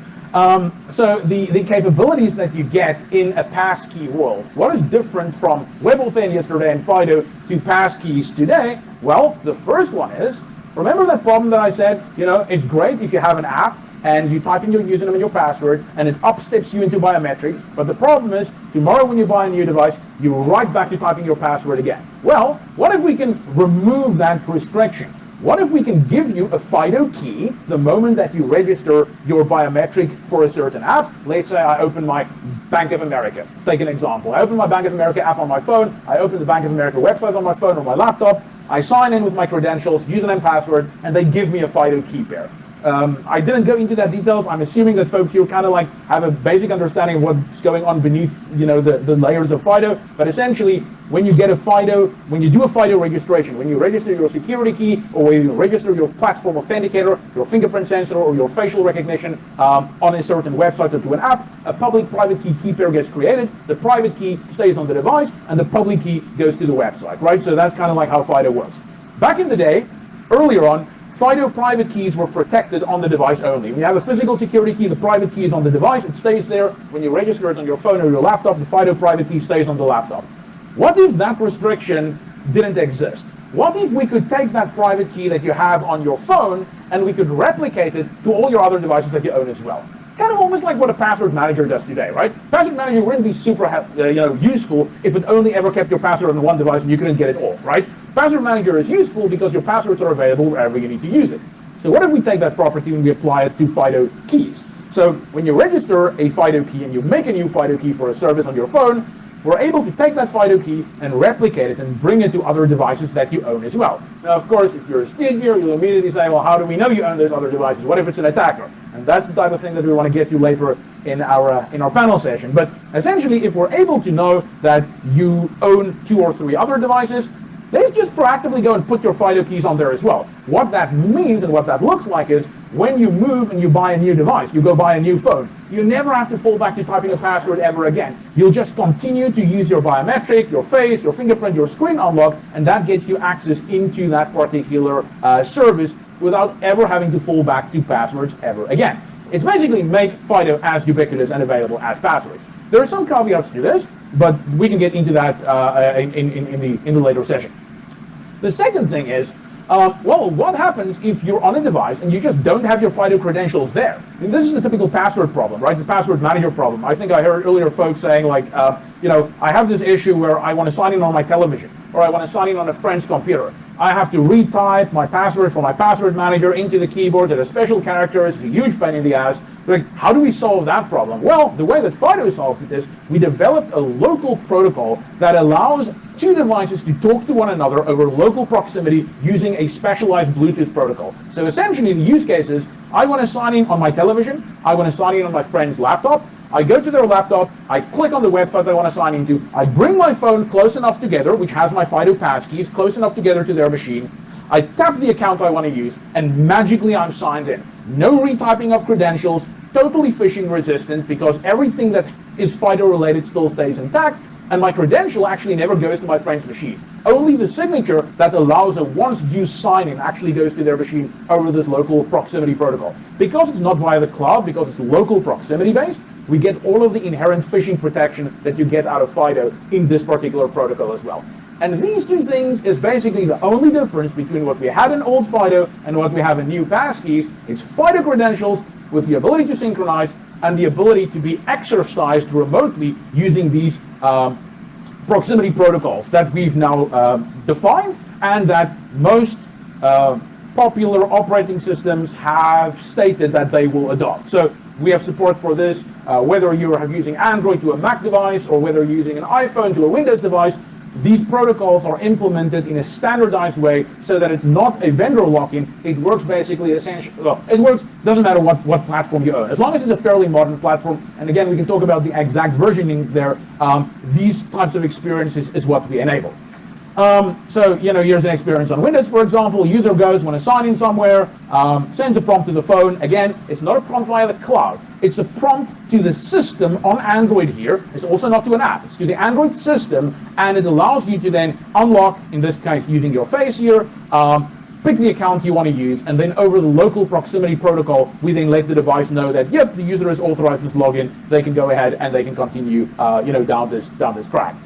So the capabilities that you get in a passkey world, what is different from WebAuthn yesterday and FIDO to passkeys today? Well, the first one is, remember that problem that I said, it's great if you have an app and you type in your username and your password and it upsteps you into biometrics, but the problem is, tomorrow when you buy a new device, you're right back to typing your password again. Well, what if we can remove that restriction? What if we can give you a FIDO key the moment that you register your biometric for a certain app? Let's say I open my Bank of America. Take an example. I open my Bank of America app on my phone. I open the Bank of America website on my phone or my laptop. I sign in with my credentials, username, password, and they give me a FIDO key pair. I didn't go into that details. I'm assuming that folks here kind of like have a basic understanding of what's going on beneath, the layers of FIDO. But essentially, when you get a FIDO, when you do a FIDO registration, when you register your security key, or when you register your platform authenticator, your fingerprint sensor, or your facial recognition on a certain website or to an app, a public-private key pair gets created. The private key stays on the device, and the public key goes to the website, right? So that's kind of like how FIDO works. Back in the day, earlier on, FIDO private keys were protected on the device only. When you have a physical security key, the private key is on the device, it stays there. When you register it on your phone or your laptop, the FIDO private key stays on the laptop. What if that restriction didn't exist? What if we could take that private key that you have on your phone and we could replicate it to all your other devices that you own as well? Kind of almost like what a password manager does today, right? Password manager wouldn't be super useful if it only ever kept your password on one device and you couldn't get it off, right? Password manager is useful because your passwords are available wherever you need to use it. So what if we take that property and we apply it to FIDO keys? So when you register a FIDO key and you make a new FIDO key for a service on your phone, we're able to take that FIDO key and replicate it and bring it to other devices that you own as well. Now, of course, if you're a student here, you'll immediately say, well, how do we know you own those other devices? What if it's an attacker? And that's the type of thing that we want to get to later in our panel session. But essentially, if we're able to know that you own 2 or 3 other devices, let's just proactively go and put your FIDO keys on there as well. What that means and what that looks like is when you move and you buy a new device, you go buy a new phone, you never have to fall back to typing a password ever again. You'll just continue to use your biometric, your face, your fingerprint, your screen unlock, and that gets you access into that particular service without ever having to fall back to passwords ever again. It's basically make FIDO as ubiquitous and available as passwords. There are some caveats to this, but we can get into that in the later session. The second thing is, well, what happens if you're on a device and you just don't have your FIDO credentials there? I mean, this is the typical password problem, right? The password manager problem. I think I heard earlier folks saying like, I have this issue where I want to sign in on my television, or I want to sign in on a friend's computer. I have to retype my password from my password manager into the keyboard at a special character. It's a huge pain in the ass. Like, how do we solve that problem? Well, the way that FIDO solves it is we developed a local protocol that allows 2 devices to talk to one another over local proximity using a specialized Bluetooth protocol. So essentially the use case is, I want to sign in on my television, I want to sign in on my friend's laptop, I go to their laptop, I click on the website I want to sign into, I bring my phone close enough together, which has my FIDO passkeys close enough together to their machine, I tap the account I want to use, and magically I'm signed in. No retyping of credentials, totally phishing resistant because everything that is FIDO related still stays intact, and my credential actually never goes to my friend's machine. Only the signature that allows a once-used sign-in actually goes to their machine over this local proximity protocol. Because it's not via the cloud, because it's local proximity-based, we get all of the inherent phishing protection that you get out of FIDO in this particular protocol as well. And these 2 things is basically the only difference between what we had in old FIDO and what we have in new passkeys. It's FIDO credentials with the ability to synchronize and the ability to be exercised remotely using these proximity protocols that we've now defined and that most popular operating systems have stated that they will adopt. So We have support for this, whether you're using Android to a Mac device or whether you're using an iPhone to a Windows device. These protocols are implemented in a standardized way so that it's not a vendor lock-in. It works basically essentially, well, it works, doesn't matter what platform you own. As long as it's a fairly modern platform, and again, we can talk about the exact versioning there, these types of experiences is what we enable. So, here's an experience on Windows, for example. User goes, want to sign in somewhere, sends a prompt to the phone. Again, it's not a prompt via the cloud. It's a prompt to the system on Android here. It's also not to an app. It's to the Android system, and it allows you to then unlock, in this case, using your face here, pick the account you want to use, and then over the local proximity protocol, we then let the device know that, yep, the user has authorized this login. They can go ahead and they can continue, down this track.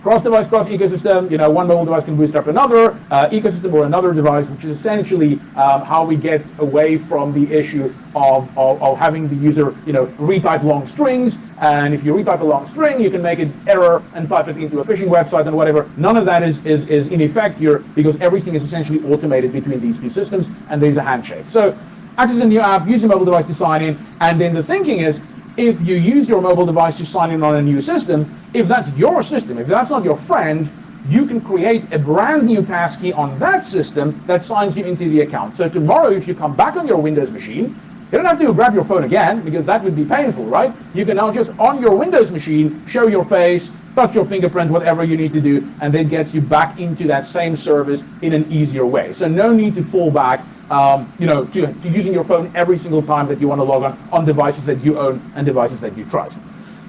Cross-device, cross-ecosystem, one mobile device can bootstrap another ecosystem or another device, which is essentially how we get away from the issue of having the user, retype long strings. And if you retype a long string, you can make an error and type it into a phishing website and whatever. None of that is in effect here because everything is essentially automated between these two systems, and there's a handshake. So access a new app, use your mobile device to sign in, and then the thinking is, if you use your mobile device to sign in on a new system, if that's your system, if that's not your friend, you can create a brand new passkey on that system that signs you into the account. So tomorrow, if you come back on your Windows machine, you don't have to grab your phone again because that would be painful, right? You can now just on your Windows machine, show your face, touch your fingerprint, whatever you need to do, and then gets you back into that same service in an easier way. So no need to fall back to using your phone every single time that you want to log on devices that you own and devices that you trust.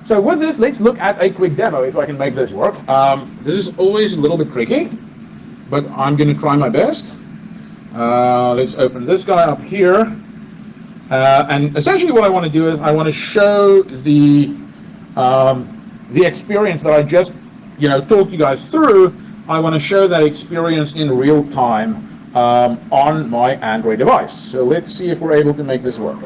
So with this, let's look at a quick demo if I can make this work. This is always a little bit tricky, but I'm going to try my best. Let's open this guy up here. And essentially what I want to do is I want to show the experience that I just talked you guys through. I want to show that experience in real time on my Android device. So let's see if we're able to make this work.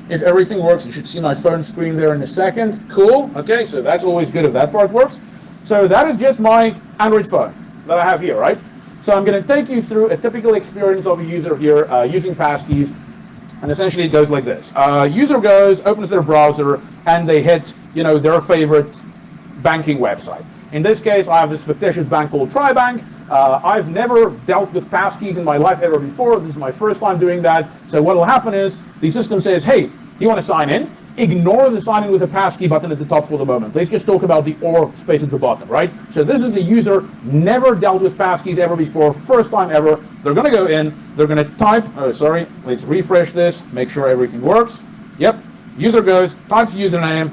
If everything works, you should see my phone screen there in a second. Cool. Okay, so that's always good if that part works. So that is just my Android phone that I have here, right? So I'm going to take you through a typical experience of a user here using passkeys. And essentially it goes like this. User goes, opens their browser, and they hit, their favorite banking website. In this case, I have this fictitious bank called TriBank. I've never dealt with passkeys in my life ever before. This is my first time doing that. So what will happen is the system says, hey, do you want to sign in? Ignore the sign in with a passkey button at the top for the moment. Let's just talk about the or space at the bottom, right? So this is a user, never dealt with passkeys ever before, first time ever. They're going to go in, they're going to type, let's refresh this, make sure everything works. Yep, user goes, types username,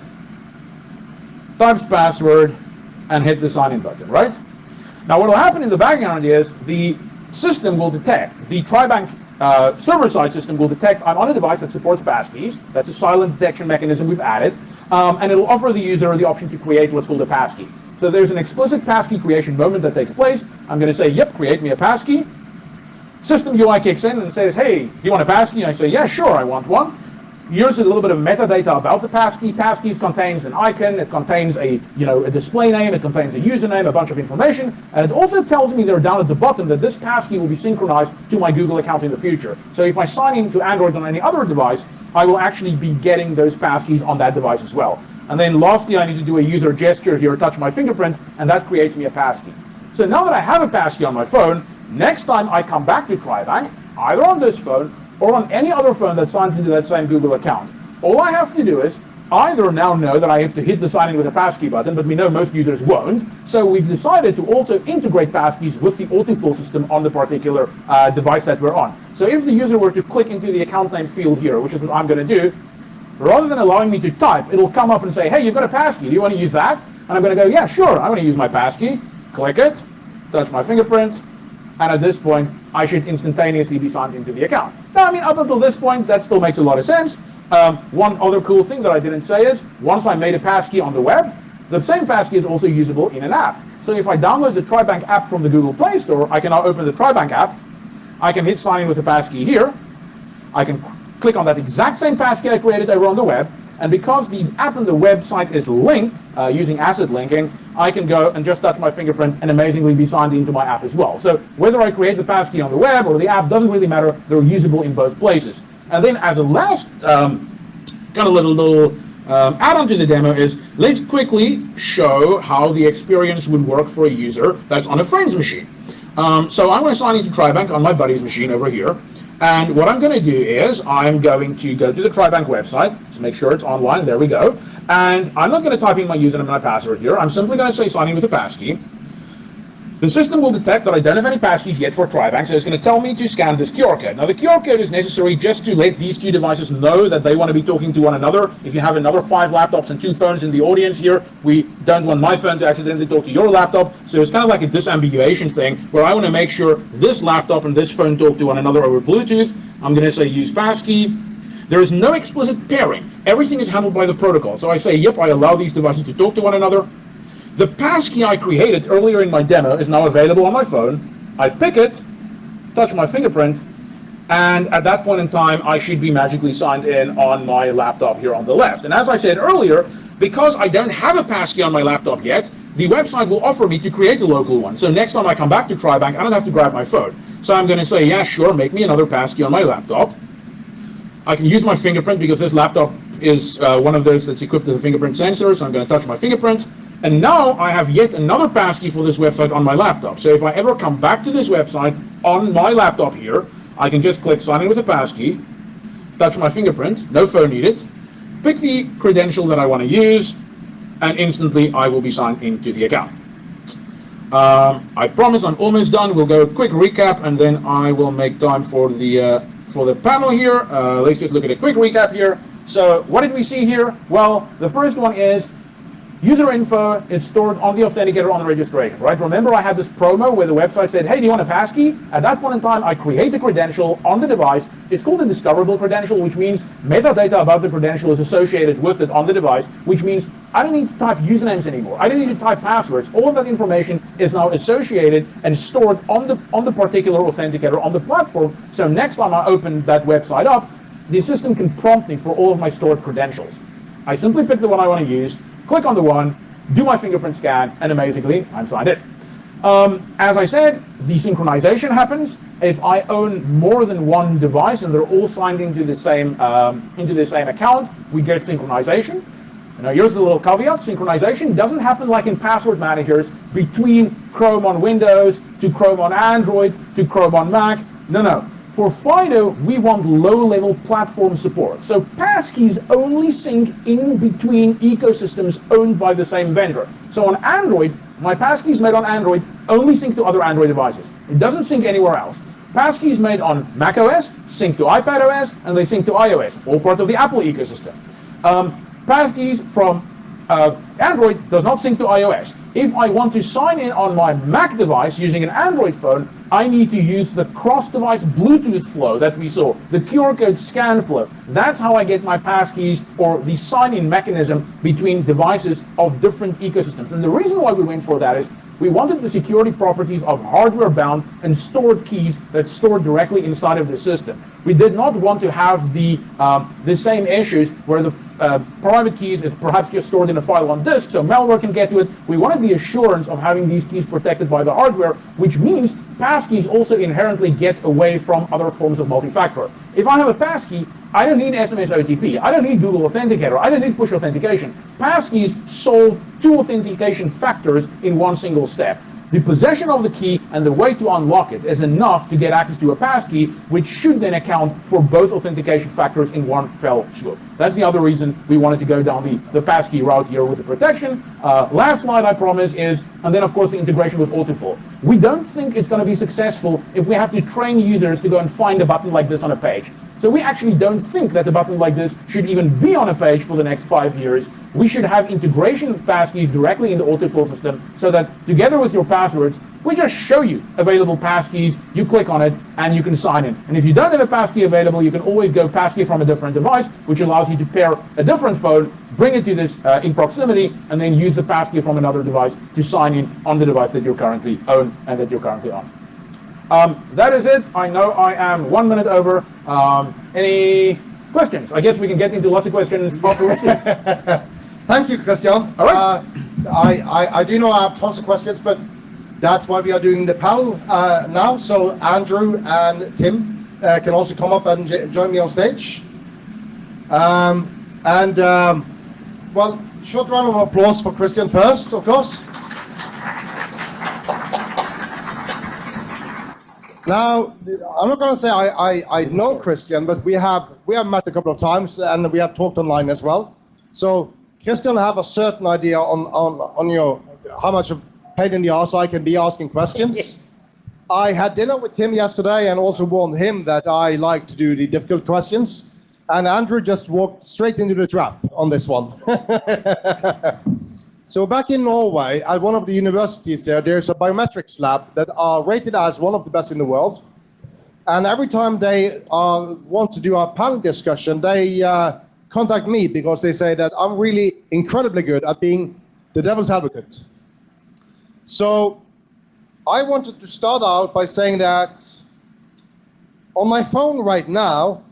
types password, and hit the sign in button, right? Now what will happen in the background is the system will detect, the TriBank server-side system will detect I'm on a device that supports passkeys. That's a silent detection mechanism we've added. And it'll offer the user the option to create what's called a passkey. So there's an explicit passkey creation moment that takes place. I'm going to say, yep, create me a passkey. System UI kicks in and says, hey, do you want a passkey? I say, yeah, sure, I want one. Here's a little bit of metadata about the passkey. Passkeys contains an icon, it contains a display name, it contains a username, a bunch of information, and it also tells me there down at the bottom that this passkey will be synchronized to my Google account in the future. So if I sign into Android on any other device, I will actually be getting those passkeys on that device as well. And then lastly, I need to do a user gesture here, touch my fingerprint, and that creates me a passkey. So now that I have a passkey on my phone, next time I come back to TriBank, either on this phone or on any other phone that signs into that same Google account, all I have to do is either now know that I have to hit the sign in with a passkey button, but we know most users won't. So we've decided to also integrate passkeys with the autofill system on the particular device that we're on. So if the user were to click into the account name field here, which is what I'm going to do, rather than allowing me to type, it'll come up and say, hey, you've got a passkey. Do you want to use that? And I'm going to go, yeah, sure. I'm going to use my passkey. Click it, touch my fingerprint, and at this point, I should instantaneously be signed into the account. Now, I mean, up until this point, that still makes a lot of sense. One other cool thing that I didn't say is, once I made a passkey on the web, the same passkey is also usable in an app. So if I download the TriBank app from the Google Play Store, I can now open the TriBank app. I can hit sign in with a passkey here. I can click on that exact same passkey I created over on the web. And because the app and the website is linked using asset linking, I can go and just touch my fingerprint and amazingly be signed into my app as well. So whether I create the passkey on the web or the app doesn't really matter. They're usable in both places. And then as a last kind of little add-on to the demo is, let's quickly show how the experience would work for a user that's on a friend's machine. So I'm going to sign into TriBank on my buddy's machine over here. And what I'm going to do is I'm going to go to the TriBank website, to make sure it's online. There we go. And I'm not going to type in my username and my password here. I'm simply going to say sign in with a passkey. The system will detect that I don't have any passkeys yet for TriBank, so it's going to tell me to scan this QR code. Now, the QR code is necessary just to let these two devices know that they want to be talking to one another. If you have another 5 laptops and 2 phones in the audience here, we don't want my phone to accidentally talk to your laptop. So it's kind of like a disambiguation thing, where I want to make sure this laptop and this phone talk to one another over Bluetooth. I'm going to say use passkey. There is no explicit pairing. Everything is handled by the protocol. So I say, yep, I allow these devices to talk to one another. The passkey I created earlier in my demo is now available on my phone. I pick it, touch my fingerprint, and at that point in time, I should be magically signed in on my laptop here on the left. And as I said earlier, because I don't have a passkey on my laptop yet, the website will offer me to create a local one. So next time I come back to TriBank, I don't have to grab my phone. So I'm going to say, yeah, sure, make me another passkey on my laptop. I can use my fingerprint because this laptop is one of those that's equipped with a fingerprint sensor. So I'm going to touch my fingerprint. And now I have yet another passkey for this website on my laptop. So if I ever come back to this website on my laptop here, I can just click sign in with a passkey, touch my fingerprint, no phone needed, pick the credential that I want to use, and instantly I will be signed into the account. I promise I'm almost done. We'll go a quick recap, and then I will make time for the panel here. Let's just look at a quick recap here. So what did we see here? Well, the first one is user info is stored on the authenticator on the registration, right? Remember I had this promo where the website said, hey, do you want a passkey? At that point in time, I create a credential on the device. It's called a discoverable credential, which means metadata about the credential is associated with it on the device, which means I don't need to type usernames anymore. I don't need to type passwords. All of that information is now associated and stored on the particular authenticator on the platform. So next time I open that website up, the system can prompt me for all of my stored credentials. I simply pick the one I want to use, click on the one, do my fingerprint scan, and amazingly, I'm signed in. As I said, the synchronization happens. If I own more than one device and they're all signed into the same account, we get synchronization. Now here's the little caveat: synchronization doesn't happen like in password managers between Chrome on Windows to Chrome on Android to Chrome on Mac. No. For FIDO, we want low-level platform support. So passkeys only sync in between ecosystems owned by the same vendor. So on Android, my passkeys made on Android only sync to other Android devices. It doesn't sync anywhere else. Passkeys made on macOS sync to iPadOS, and they sync to iOS, all part of the Apple ecosystem. Passkeys from Android does not sync to iOS. If I want to sign in on my Mac device using an Android phone, I need to use the cross-device Bluetooth flow that we saw, the QR code scan flow. That's how I get my passkeys, or the sign-in mechanism between devices of different ecosystems. And the reason why we went for that is we wanted the security properties of hardware-bound and stored keys that's stored directly inside of the system. We did not want to have the same issues where the private keys is perhaps just stored in a file on disk, so malware can get to it. We wanted the assurance of having these keys protected by the hardware, which means passkeys also inherently get away from other forms of multi-factor. If I have a passkey, I don't need SMS OTP. I don't need Google Authenticator. I don't need push authentication. Passkeys solve 2 authentication factors in one single step. The possession of the key and the way to unlock it is enough to get access to a passkey, which should then account for both authentication factors in one fell swoop. That's the other reason we wanted to go down the passkey route here with the protection. Last slide, I promise, is, and then of course the integration with Autofill. We don't think it's going to be successful if we have to train users to go and find a button like this on a page. So we actually don't think that a button like this should even be on a page for the next 5 years. We should have integration of passkeys directly in the autofill system, so that together with your passwords, we just show you available passkeys, you click on it, and you can sign in. And if you don't have a passkey available, you can always go passkey from a different device, which allows you to pair a different phone, bring it to this in proximity, and then use the passkey from another device to sign in on the device that you currently own and that you're currently on. That is it. I know I am 1 minute over. Any questions? I guess we can get into lots of questions afterwards. Thank you, Christian. All right. I do know I have tons of questions, but that's why we are doing the panel now. So Andrew and Tim can also come up and join me on stage. And well, short round of applause for Christian first, of course. Now, I'm not going to say I know Christian, but we have met a couple of times and we have talked online as well. So Christian have a certain idea on your how much of pain in the ass I can be asking questions. I had dinner with Tim yesterday and also warned him that I like to do the difficult questions. And Andrew just walked straight into the trap on this one. So back in Norway, at one of the universities there's a biometrics lab that are rated as one of the best in the world. And every time they want to do a panel discussion, they contact me because they say that I'm really incredibly good at being the devil's advocate. So I wanted to start out by saying that on my phone right now,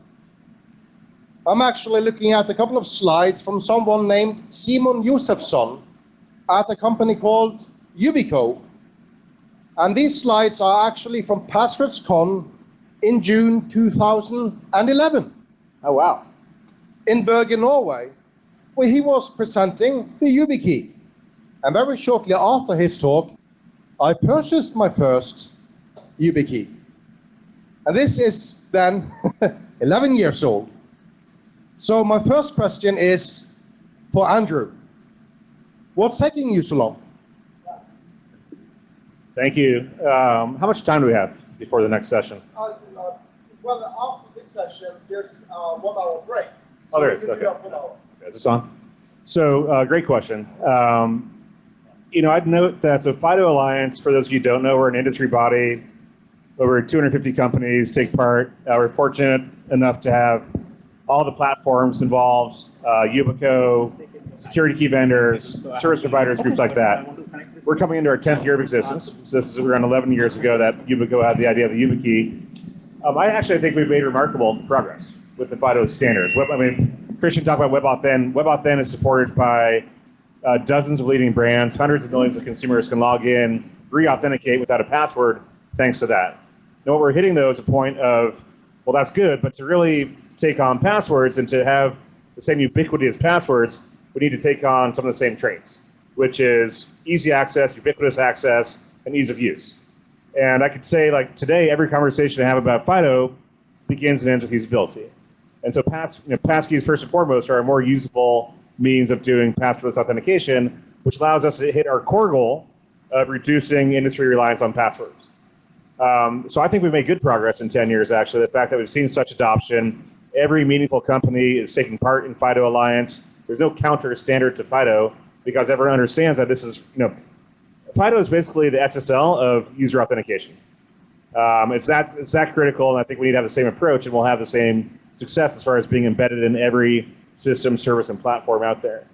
I'm actually looking at a couple of slides from someone named Simon Josefsson at a company called Yubico. And these slides are actually from PasswordsCon in June 2011. Oh, wow. In Bergen, Norway, where he was presenting the YubiKey. And very shortly after his talk, I purchased my first YubiKey. And this is then 11 years old. So my first question is for Andrew. What's taking you so long? Thank you. How much time do we have before the next session? Well, after this session, there's 1 hour break. Oh, there is. Okay. Is this on? So, great question. I'd note that FIDO Alliance, for those of you who don't know, we're an industry body. Over 250 companies take part. We're fortunate enough to have all the platforms involved, Yubico, security key vendors, service providers, groups like that. We're coming into our 10th year of existence. So this is around 11 years ago that Yubico had the idea of the YubiKey. I actually think we've made remarkable progress with the FIDO standards. Christian talked about WebAuthn. WebAuthn is supported by dozens of leading brands. Hundreds of millions of consumers can log in, re-authenticate without a password thanks to that. Now what we're hitting though is a point of, well, that's good, but to really take on passwords and to have the same ubiquity as passwords, we need to take on some of the same traits, which is easy access, ubiquitous access, and ease of use. And I could say, like today, every conversation I have about FIDO begins and ends with usability. And so passkeys, first and foremost, are a more usable means of doing passwordless authentication, which allows us to hit our core goal of reducing industry reliance on passwords. So I think we've made good progress in 10 years, actually. The fact that we've seen such adoption, every meaningful company is taking part in FIDO Alliance. There's no counter standard to FIDO because everyone understands that this is, FIDO is basically the SSL of user authentication. It's that critical, and I think we need to have the same approach, and we'll have the same success as far as being embedded in every system, service, and platform out there.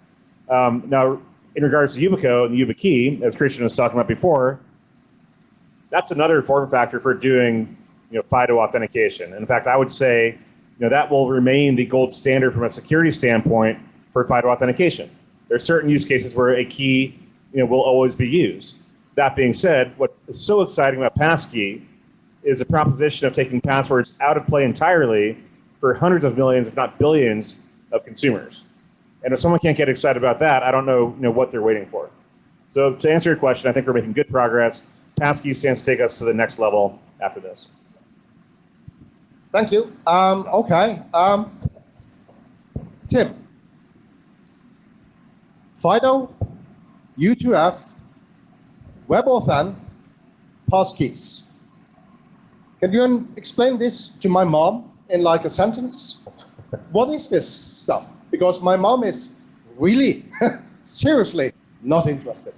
Now, in regards to Yubico and the YubiKey, as Christian was talking about before, that's another form factor for doing FIDO authentication. In fact, I would say that will remain the gold standard from a security standpoint for FIDO authentication. There are certain use cases where a key will always be used. That being said, what is so exciting about passkey is the proposition of taking passwords out of play entirely for hundreds of millions, if not billions, of consumers. And if someone can't get excited about that, I don't know, what they're waiting for. So to answer your question, I think we're making good progress. Passkey stands to take us to the next level after this. Thank you. Okay. Tim. FIDO, U2F, WebAuthn, passkeys. Can you explain this to my mom in like a sentence? What is this stuff? Because my mom is really, seriously not interested.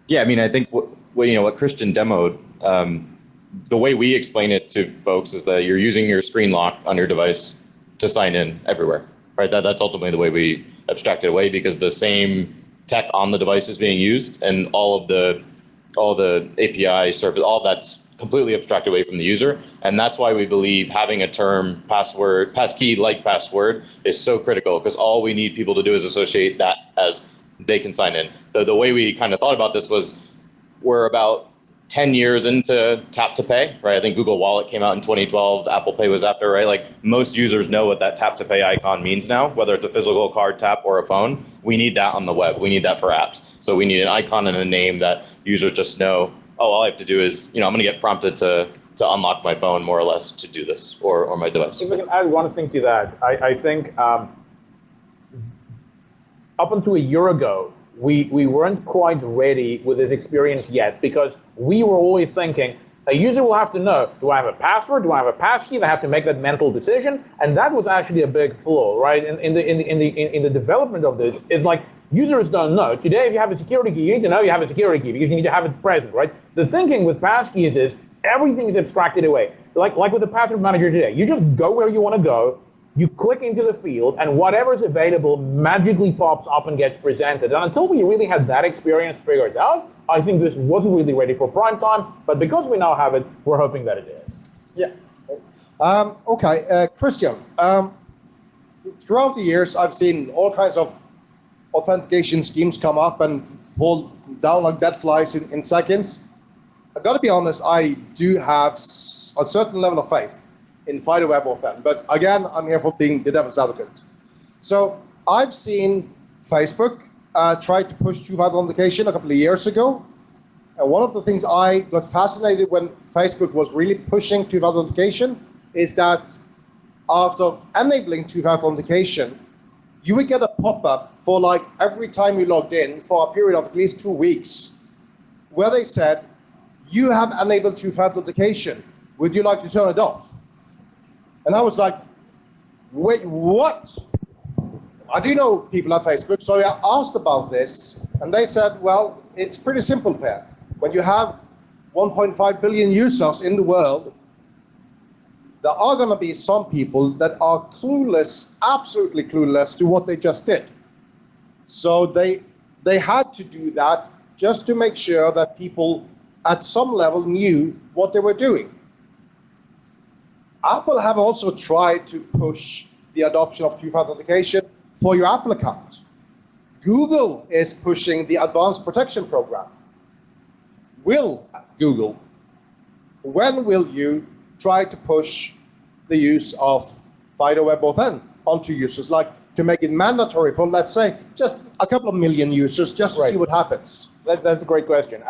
Yeah, I think what Christian demoed, the way we explain it to folks is that you're using your screen lock on your device to sign in everywhere, right? That's ultimately the way we abstract it away, because the same tech on the device is being used, and all the API service, all that's completely abstracted away from the user. And that's why we believe having a term passkey like password is so critical, because all we need people to do is associate that as they can sign in. The way we kind of thought about this was, we're about 10 years into tap to pay, right? I think Google Wallet came out in 2012, Apple Pay was after, right? Like most users know what that tap to pay icon means now, whether it's a physical card tap or a phone. We need that on the web. We need that for apps. So we need an icon and a name that users just know, oh, all I have to do is, I'm going to get prompted to unlock my phone more or less to do this, or my device. If I can add one thing to that, I think up until a year ago, we weren't quite ready with this experience yet, because we were always thinking a user will have to know, do I have a password? Do I have a passkey? They have to make that mental decision, and that was actually a big flaw, right? In the development of this, is like users don't know. Today, if you have a security key, you need to know you have a security key because you need to have it present, right? The thinking with passkeys is everything is abstracted away, like with the password manager today. You just go where you want to go. You click into the field, and whatever's available magically pops up and gets presented. And until we really had that experience figured out, I think this wasn't really ready for prime time. But because we now have it, we're hoping that it is. Yeah. Okay, Christian. Throughout the years, I've seen all kinds of authentication schemes come up and fall down like dead flies in seconds. I've got to be honest, I do have a certain level of faith in FIDO WebAuthn, but again, I'm here for being the devil's advocate. So I've seen Facebook try to push two-factor authentication a couple of years ago, and one of the things I got fascinated when Facebook was really pushing two-factor authentication is that after enabling two-factor authentication, you would get a pop-up for like every time you logged in for a period of at least 2 weeks, where they said, you have enabled two-factor authentication. Would you like to turn it off? And I was like, wait, what? I do know people at Facebook, so I asked about this, and they said, well, it's pretty simple, Per. When you have 1.5 billion users in the world, there are going to be some people that are clueless, absolutely clueless to what they just did. So they had to do that just to make sure that people at some level knew what they were doing. Apple have also tried to push the adoption of two-factor authentication for your Apple account. Google is pushing the Advanced Protection Program. When will you try to push the use of FIDO WebAuthn onto users, like to make it mandatory for, let's say, just a couple of million users, just to see what happens? That's a great question.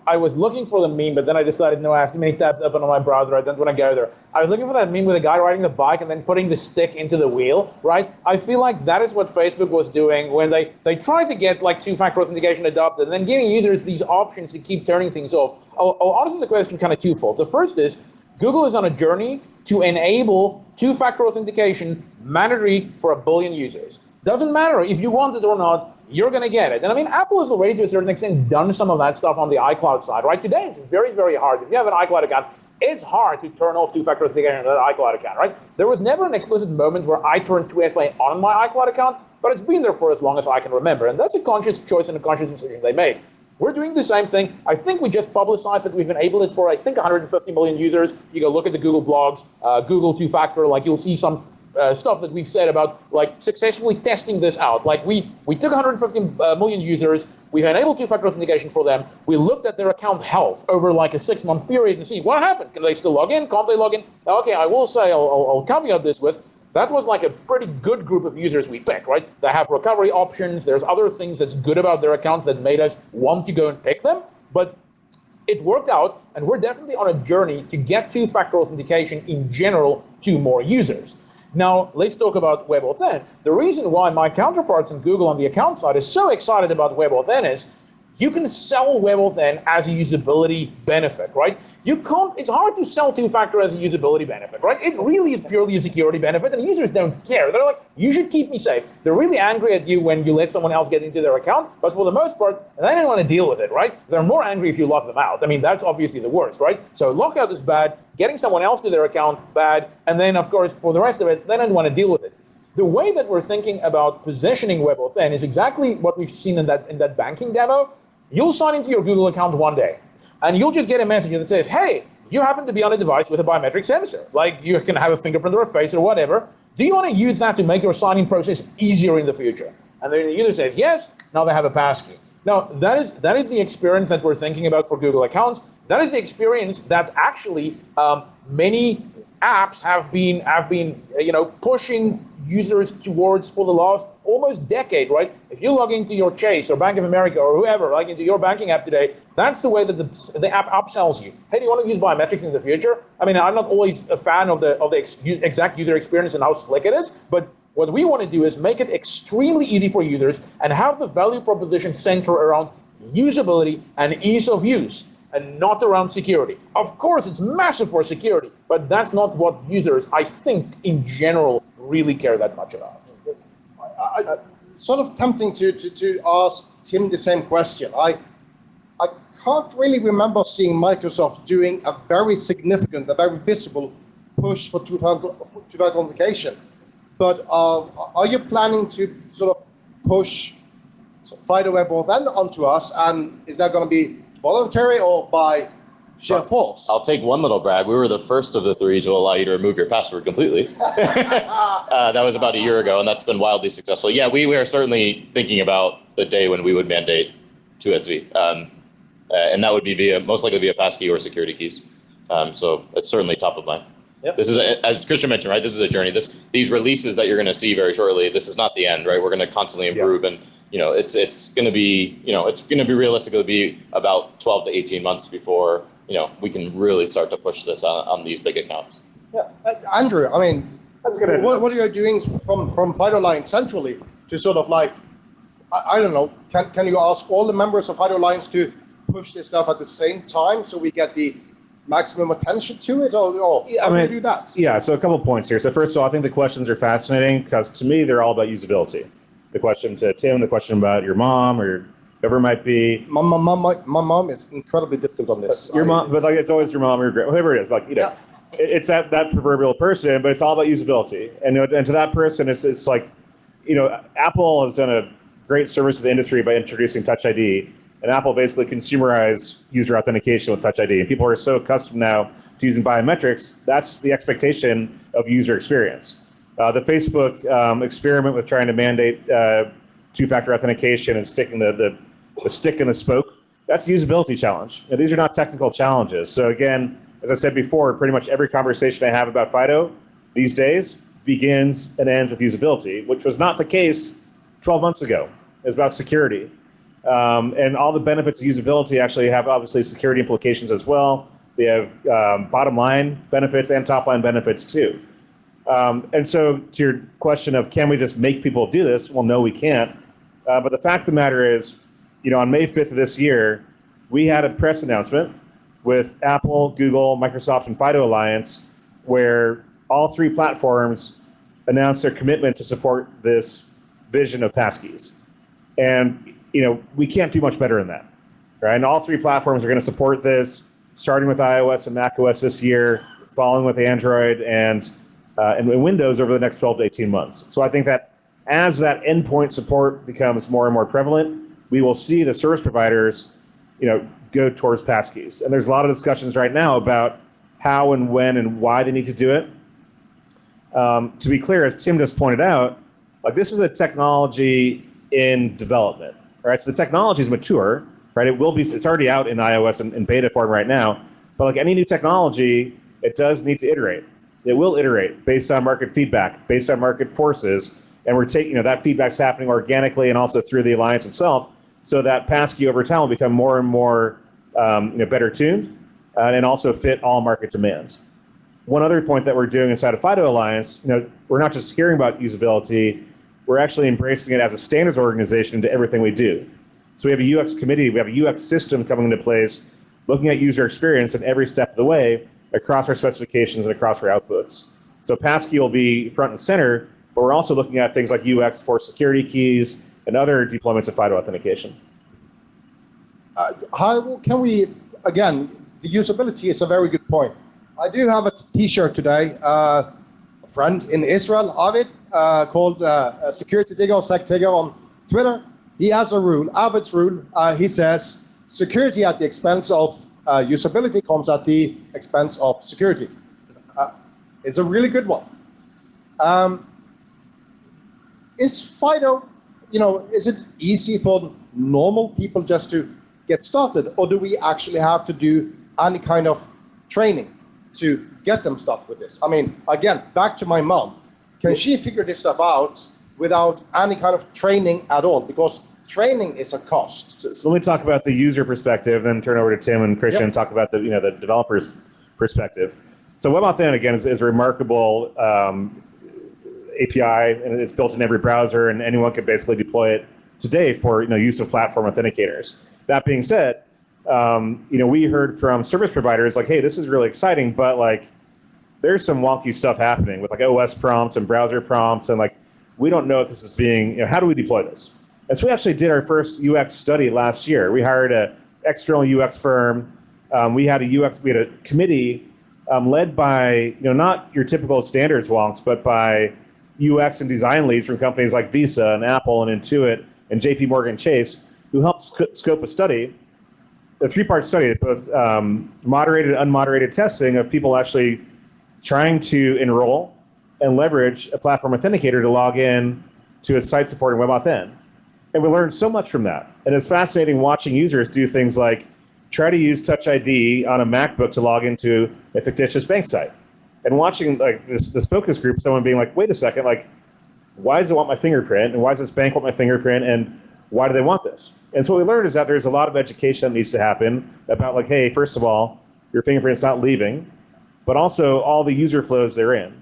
I was looking for the meme, but then I decided, no, I have to make tabs open on my browser. I don't want to go there. I was looking for that meme with a guy riding the bike and then putting the stick into the wheel, right? I feel like that is what Facebook was doing when they tried to get like two-factor authentication adopted and then giving users these options to keep turning things off. I'll answer the question kind of twofold. The first is, Google is on a journey to enable two-factor authentication mandatory for 1 billion users. Doesn't matter if you want it or not, you're going to get it. And I mean, Apple has already to a certain extent done some of that stuff on the iCloud side, right? Today, it's very, very hard. If you have an iCloud account, it's hard to turn off two-factor authentication on that iCloud account, right? There was never an explicit moment where I turned 2FA on my iCloud account, but it's been there for as long as I can remember. And that's a conscious choice and a conscious decision they made. We're doing the same thing. I think we just publicized that we've enabled it for, I think, 150 million users. You go look at the Google blogs, Google two-factor, like you'll see some stuff that we've said about like successfully testing this out. Like we took 150 million users, we've enabled two-factor authentication for them. We looked at their account health over like a 6-month period and see what happened. Can they still log in? Can't they log in? Now, okay, I will say, I'll caveat this with, that was like a pretty good group of users we picked, right? They have recovery options. There's other things that's good about their accounts that made us want to go and pick them. But it worked out, and we're definitely on a journey to get two-factor authentication in general to more users. Now, let's talk about WebAuthn. The reason why my counterparts in Google on the account side is so excited about WebAuthn is you can sell WebAuthn as a usability benefit, right? You can't, it's hard to sell two-factor as a usability benefit, right? It really is purely a security benefit, and users don't care. They're like, you should keep me safe. They're really angry at you when you let someone else get into their account, but for the most part, they don't want to deal with it, right? They're more angry if you lock them out. I mean, that's obviously the worst, right? So lockout is bad, getting someone else to their account, bad, and then, of course, for the rest of it, they don't want to deal with it. The way that we're thinking about positioning WebAuthn is exactly what we've seen in that banking demo. You'll sign into your Google account one day, and you'll just get a message that says, hey, you happen to be on a device with a biometric sensor. Like you can have a fingerprint or a face or whatever. Do you want to use that to make your signing process easier in the future? And then the user says yes, now they have a passkey. Now, that is the experience that we're thinking about for Google accounts. That is the experience that actually many apps have been pushing users towards for the last almost decade, right? If you log into your Chase or Bank of America or whoever, like into your banking app today, that's the way that the app upsells you. Hey, do you want to use biometrics in the future? I mean, I'm not always a fan of the exact user experience and how slick it is, but what we want to do is make it extremely easy for users and have the value proposition center around usability and ease of use, and not around security. Of course, it's massive for security, but that's not what users, I think, in general, really care that much about. Sort of tempting to ask Tim the same question. I can't really remember seeing Microsoft doing a very significant, a very visible push for two-factor authentication. But are you planning to sort of push FIDO Web Authent onto us, and is that going to be voluntary or by sheer force? I'll take one little brag. We were the first of the three to allow you to remove your password completely. That was about a year ago, and that's been wildly successful. Yeah, we are certainly thinking about the day when we would mandate 2SV. And that would be most likely via passkey or security keys. So it's certainly top of mind. Yep. This is, as Christian mentioned, right? This is a journey. These releases that you're going to see very shortly, this is not the end, right? We're going to constantly improve, and it's going to be, it's going to be realistically be about 12 to 18 months before we can really start to push this on these big accounts. Yeah, Andrew. I mean, what are you doing from FIDO Alliance centrally to sort of like, I don't know, can you ask all the members of FIDO Alliance to push this stuff at the same time so we get the maximum attention to it, or how do you do that? Yeah, so a couple of points here. So first of all, I think the questions are fascinating because to me, they're all about usability. The question to Tim, the question about your mom or whoever it might be. My mom is incredibly difficult on this. Your mom, but like it's always your mom or your whoever it is. Like it's that proverbial person, but it's all about usability. And to that person, it's like, Apple has done a great service to the industry by introducing Touch ID. And Apple basically consumerized user authentication with Touch ID. And people are so accustomed now to using biometrics, that's the expectation of user experience. The Facebook experiment with trying to mandate two-factor authentication and sticking the stick in the spoke, that's the usability challenge. And these are not technical challenges. So again, as I said before, pretty much every conversation I have about FIDO these days begins and ends with usability, which was not the case 12 months ago. It was about security. And all the benefits of usability actually have obviously security implications as well. They have bottom line benefits and top line benefits too. And so to your question of can we just make people do this? Well, no, we can't. But the fact of the matter is, on May 5th of this year, we had a press announcement with Apple, Google, Microsoft, and FIDO Alliance, where all three platforms announced their commitment to support this vision of passkeys. And we can't do much better than that, right? And all three platforms are going to support this, starting with iOS and macOS this year, following with Android and Windows over the next 12 to 18 months. So I think that as that endpoint support becomes more and more prevalent, we will see the service providers, go towards passkeys. And there's a lot of discussions right now about how and when and why they need to do it. To be clear, as Tim just pointed out, like this is a technology in development. Right, so the technology is mature, right? It's already out in iOS and in beta form right now. But like any new technology, it does need to iterate. It will iterate based on market feedback, based on market forces, and we're taking that feedback's happening organically and also through the alliance itself, so that passkey over time will become more and more better tuned and also fit all market demands. One other point that we're doing inside of FIDO Alliance, we're not just hearing about usability. We're actually embracing it as a standards organization into everything we do. So we have a UX committee, we have a UX system coming into place, looking at user experience in every step of the way across our specifications and across our outputs. So passkey will be front and center, but we're also looking at things like UX for security keys and other deployments of FIDO authentication. How can we, again, the usability is a very good point. I do have a t-shirt today, a friend in Israel, Avid, called Security Digger, Sec Digger on Twitter. He has a rule, Avid's rule. He says security at the expense of usability comes at the expense of security. It's a really good one. Is FIDO, is it easy for normal people just to get started, or do we actually have to do any kind of training to get them started with this? I mean, again, back to my mom. Can she figure this stuff out without any kind of training at all? Because training is a cost. So let me talk about the user perspective, then turn over to Tim and Christian and talk about the the developer's perspective. So WebAuthn again is a remarkable API, and it's built in every browser, and anyone can basically deploy it today for use of platform authenticators. That being said, we heard from service providers like, hey, this is really exciting, but like there's some wonky stuff happening with like OS prompts and browser prompts, and like we don't know if this is being, how do we deploy this? And so we actually did our first UX study last year. We hired an external UX firm. We had a committee led by not your typical standards wonks, but by UX and design leads from companies like Visa and Apple and Intuit and JP Morgan Chase, who helped scope a study, a 3-part study, both moderated and unmoderated testing of people actually trying to enroll and leverage a platform authenticator to log in to a site supporting WebAuthn. And we learned so much from that. And it's fascinating watching users do things like try to use Touch ID on a MacBook to log into a fictitious bank site. And watching like this focus group, someone being like, wait a second, like, why does it want my fingerprint? And why does this bank want my fingerprint? And why do they want this? And so what we learned is that there's a lot of education that needs to happen about like, hey, first of all, your fingerprint's not leaving, but also all the user flows they're in.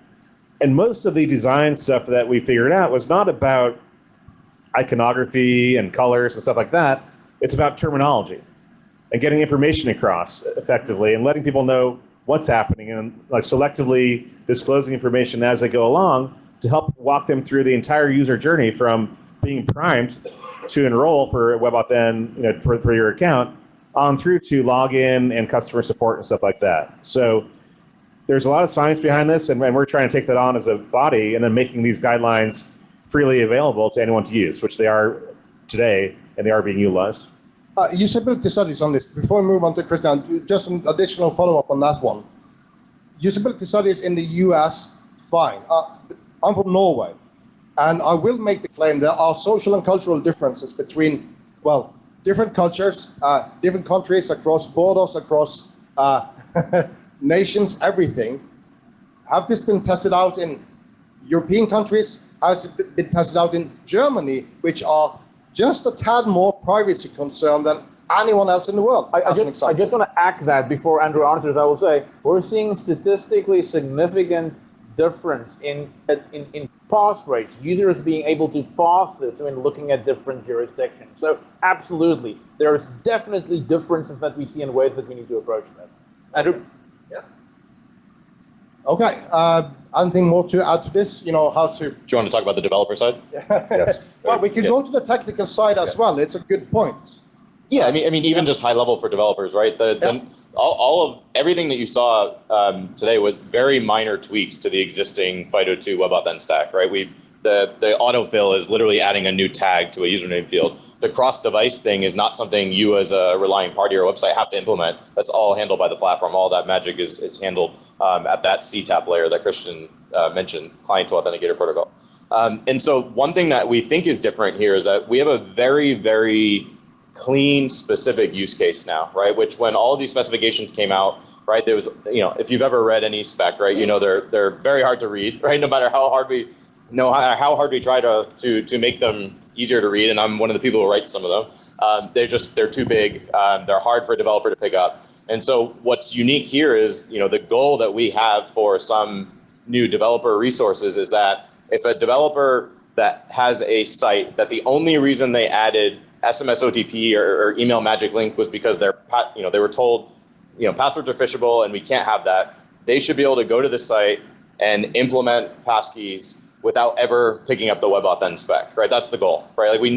And most of the design stuff that we figured out was not about iconography and colors and stuff like that. It's about terminology and getting information across effectively and letting people know what's happening and like selectively disclosing information as they go along to help walk them through the entire user journey from being primed to enroll for WebAuthn, for your account on through to login and customer support and stuff like that. So there's a lot of science behind this, and we're trying to take that on as a body and then making these guidelines freely available to anyone to use, which they are today, and they are being utilized. Usability studies on this. Before we move on to Christian, just an additional follow-up on that one. Usability studies in the US, fine. I'm from Norway, and I will make the claim there are social and cultural differences between, different cultures, different countries, across borders, across nations, everything. Have this been tested out in European countries? Has it been tested out in Germany, which are just a tad more privacy concerned than anyone else in the world? I just want to act that before Andrew answers. I will say we're seeing statistically significant difference in pass rates, users being able to pass this when looking at different jurisdictions. So absolutely, there is definitely differences that we see in ways that we need to approach that. Andrew? Yeah. Okay. Anything more to add to this? How to... Do you want to talk about the developer side? Yes. Well, we can go to the technical side as well. It's a good point. Yeah, I mean, even just high level for developers, right? All of everything that you saw today was very minor tweaks to the existing FIDO2 WebAuthn stack, right? The autofill is literally adding a new tag to a username field. The cross-device thing is not something you as a relying party or website have to implement. That's all handled by the platform. All that magic is handled at that CTAP layer that Christian mentioned, client to authenticator protocol. And so one thing that we think is different here is that we have a very, very clean, specific use case now, right? Which when all of these specifications came out, right, there was, if you've ever read any spec, right, they're very hard to read, right? No matter how hard we try to make them easier to read, and I'm one of the people who write some of them. They're too big. They're hard for a developer to pick up. And so what's unique here is, the goal that we have for some new developer resources is that if a developer that has a site that the only reason they added SMS OTP or email magic link was because they were told, passwords are phishable and we can't have that, they should be able to go to the site and implement passkeys without ever picking up the WebAuthn spec, right? That's the goal, right? Like we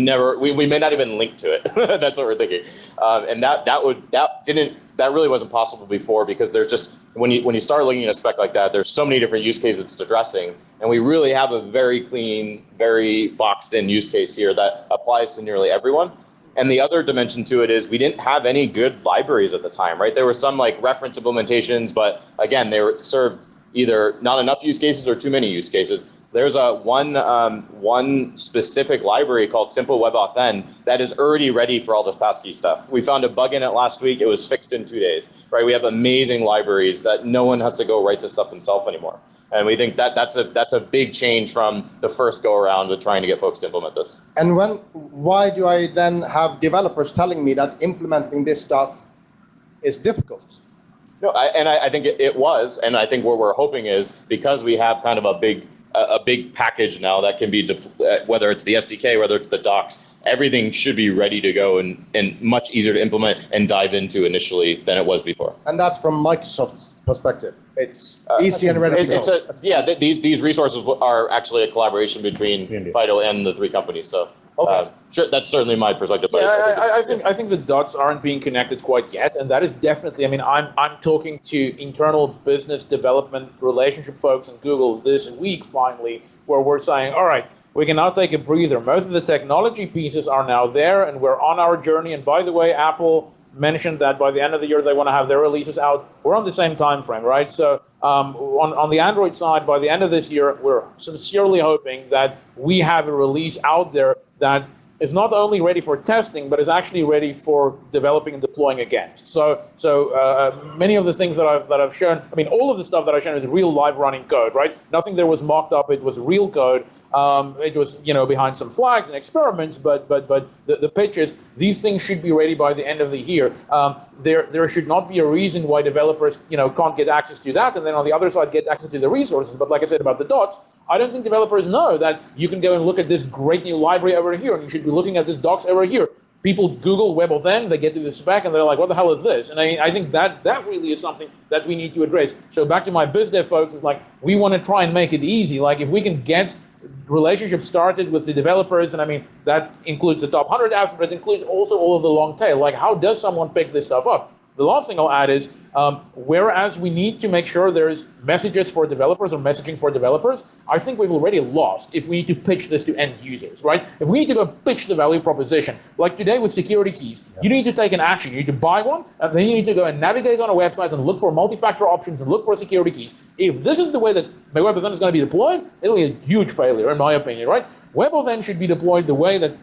may not even link to it. That's what we're thinking. And that really wasn't possible before, because there's just, when you start looking at a spec like that, there's so many different use cases it's addressing. And we really have a very clean, very boxed in use case here that applies to nearly everyone. And the other dimension to it is we didn't have any good libraries at the time, right? There were some like reference implementations, but again, they were served either not enough use cases or too many use cases. There's one specific library called Simple Web Authn that is already ready for all this passkey stuff. We found a bug in it last week. It was fixed in 2 days, right? We have amazing libraries that no one has to go write this stuff themselves anymore. And we think that that's a big change from the first go around with trying to get folks to implement this. And why do I then have developers telling me that implementing this stuff is difficult? No, I think it was, and I think what we're hoping is because we have kind of a big package now that can be whether it's the SDK, whether it's the docs, everything should be ready to go and much easier to implement and dive into initially than it was before. And that's from Microsoft's perspective. It's easy and ready to go. These resources are actually a collaboration between FIDO and the 3 companies. So sure, that's certainly my perspective. Yeah, I think the dots aren't being connected quite yet, and that is definitely. I mean, I'm talking to internal business development relationship folks in Google this week finally, where we're saying, all right, we can now take a breather. Most of the technology pieces are now there, and we're on our journey. And by the way, Apple mentioned that by the end of the year they want to have their releases out. We're on the same time frame, right? So on the Android side, by the end of this year, we're sincerely hoping that we have a release out there that is not only ready for testing, but is actually ready for developing and deploying against. So many of the things that I've shown, I mean, all of the stuff that I've shown is real live running code, right? Nothing there was mocked up. It was real code. It was, behind some flags and experiments, but the pitch is these things should be ready by the end of the year. There should not be a reason why developers, can't get access to that, and then on the other side get access to the resources. But like I said about the docs, I don't think developers know that you can go and look at this great new library over here, and you should be looking at this docs over here. People Google WebAuthn, they get to the spec, and they're like, what the hell is this? And I think that really is something that we need to address. So back to my biz dev folks, it's like, we want to try and make it easy. Like, if we can get relationships started with the developers, and I mean, that includes the top 100 apps, but it includes also all of the long tail. Like, how does someone pick this stuff up? The last thing I'll add is, whereas we need to make sure there's messages for developers or messaging for developers, I think we've already lost if we need to pitch this to end users, right? If we need to go pitch the value proposition, like today with security keys, you need to take an action. You need to buy one, and then you need to go and navigate on a website and look for multi-factor options and look for security keys. If this is the way that WebAuthn is going to be deployed, it'll be a huge failure, in my opinion, right? WebAuthn should be deployed the way that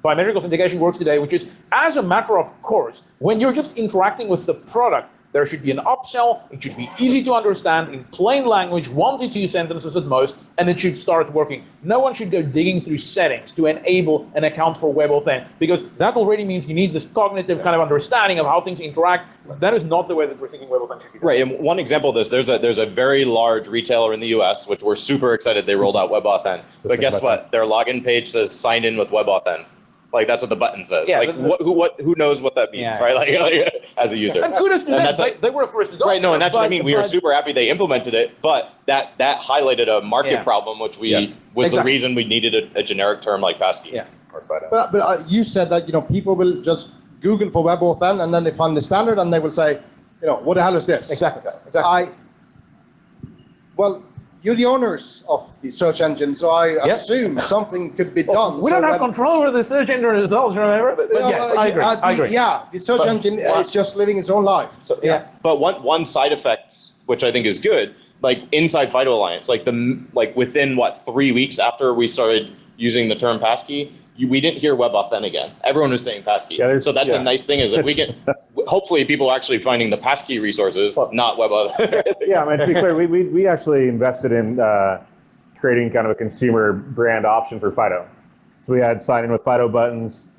biometric authentication works today, which is as a matter of course, when you're just interacting with the product, there should be an upsell. It should be easy to understand in plain language, 1 to 2 sentences at most, and it should start working. No one should go digging through settings to enable an account for WebAuthn, because that already means you need this cognitive kind of understanding of how things interact. That is not the way that we're thinking WebAuthn should be done. Right, and one example of this, there's a very large retailer in the US, which we're super excited they rolled out WebAuthn. But guess what? Their login page says sign in with WebAuthn. Like, that's what the button says. Yeah, like, who knows what that means, right? Like, as a user. And kudos to them. They were first to go. Right, no, and that's what I mean. We were super happy they implemented it, but that highlighted a market problem, which was the reason we needed a generic term like passkey. Yeah. Or FIDO. But you said that, people will just Google for WebAuthn, and then they find the standard, and they will say, what the hell is this? Exactly. Well, you're the owners of the search engine, so I assume something could be done. We don't have control over the search engine results, remember? But yes, I agree. Yeah, the search engine is just living its own life. So, but one side effect, which I think is good, like inside FIDO Alliance, like within 3 weeks after we started using the term passkey, we didn't hear WebAuthn again. Everyone was saying passkey. So that's a nice thing, is that we get, hopefully people are actually finding the passkey resources, not WebAuthn. Yeah, I mean, to be clear, we actually invested in creating kind of a consumer brand option for FIDO. So we had sign in with FIDO buttons,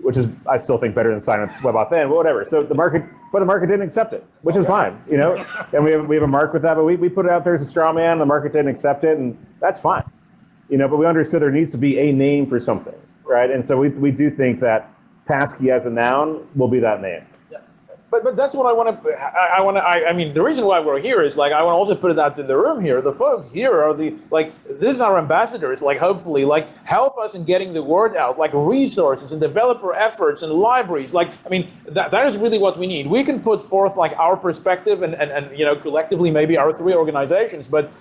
which is, I still think, better than sign in with WebAuthn, but whatever. So the market didn't accept it, which is fine, and we have a mark with that, but we put it out there as a straw man, the market didn't accept it, and that's fine. But we understood there needs to be a name for something. Right, and so we do think that passkey as a noun will be that name. Yeah. But that's what I want to. I mean, the reason why we're here is, like, I want to also put it out in the room here. The folks here are this is our ambassadors. Like, hopefully, help us in getting the word out. Like, resources and developer efforts and libraries. Like, I mean, that is really what we need. We can put forth our perspective and collectively maybe our 3 organizations, but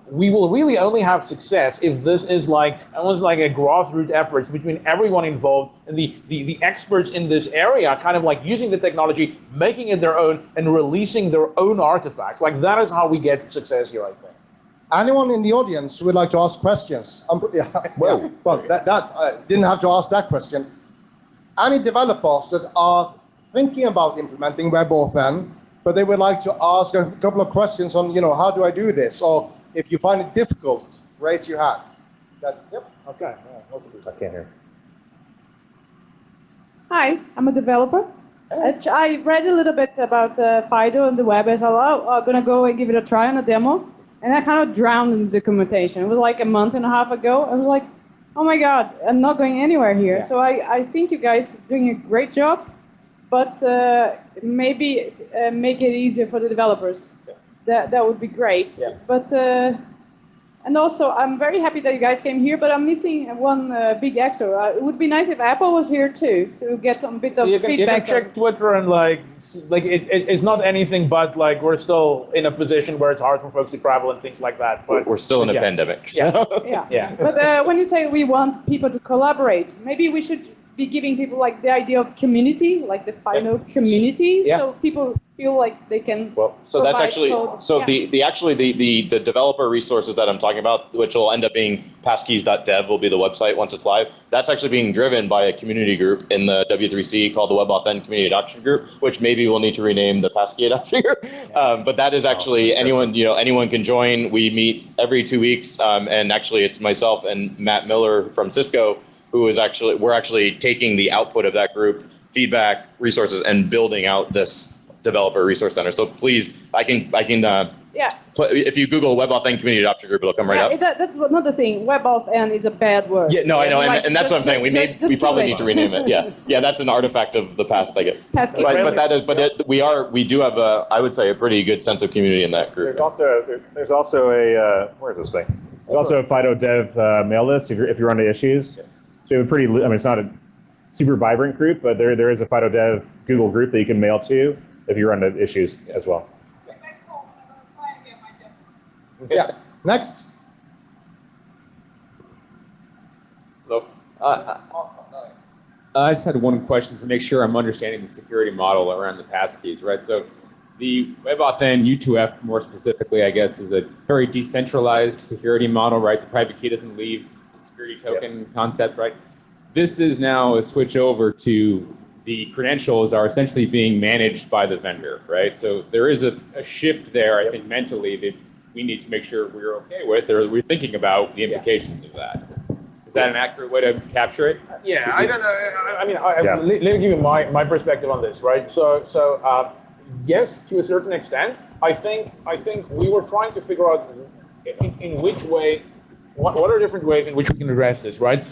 we will really only have success if this is almost like a grassroots efforts between everyone involved and the experts in this area, kind of using the technology, making it their own, and releasing their own artifacts. That is how we get success here, I think. Anyone in the audience who would like to ask questions? Well, didn't have to ask that question. Any developers that are thinking about implementing WebAuthn, but they would like to ask a couple of questions on, how do I do this? Or if you find it difficult, raise your hand. Yep. Okay. I can't hear. Hi, I'm a developer. I read a little bit about Fido and the web. I thought, I'm going to go and give it a try on a demo. And I kind of drowned in the documentation. It was like a month and a half ago. I was like, oh my God, I'm not going anywhere here. Yeah. So I think you guys are doing a great job, but maybe make it easier for the developers. Yeah. That would be great. Yeah. But and also, I'm very happy that you guys came here, but I'm missing one big actor. It would be nice if Apple was here too, to get some bit of feedback. You can check Twitter and it's not anything but we're still in a position where it's hard for folks to travel and things like that. But we're still in a pandemic. So. Yeah. But when you say we want people to collaborate, maybe we should be giving people the idea of community, like the Fido community, so people feel like they can. Well, so that's actually code. the developer resources that I'm talking about, which will end up being passkeys.dev, will be the website once it's live. That's actually being driven by a community group in the W3C called the WebAuthn Community Adoption Group, which maybe we'll need to rename the Passkey Adoption Group. But that is actually anyone can join. We meet every 2 weeks, and actually it's myself and Matt Miller from Cisco, we're actually taking the output of that group, feedback, resources, and building out this developer resource center. So please, I can if you Google WebAuthn Community Adoption Group, it'll come right up. That's another thing. WebAuthn is a bad word. Yeah, no, I know, and that's what I'm saying. We probably need to rename it. Yeah, that's an artifact of the past, I guess. We do have I would say a pretty good sense of community in that group. There's also a where's this thing? There's also a Fido Dev mail list if you're onto issues. So we have it's not a super vibrant group, but there is a Fido Dev Google group that you can mail to if you're onto issues as well. Yeah. Next. Hello. I just had one question to make sure I'm understanding the security model around the passkeys, right? So the WebAuthn U2F, more specifically, I guess, is a very decentralized security model, right? The private key doesn't leave the security token concept, right? This is now a switch over to the credentials are essentially being managed by the vendor, right? So there is a shift there, I think, mentally that we need to make sure we're okay with, or we're thinking about the implications of that. Is that an accurate way to capture it? Yeah, I don't know. I mean, let me give you my perspective on this, right? So yes, to a certain extent. I think we were trying to figure out in which way, what are different ways in which we can address this, right?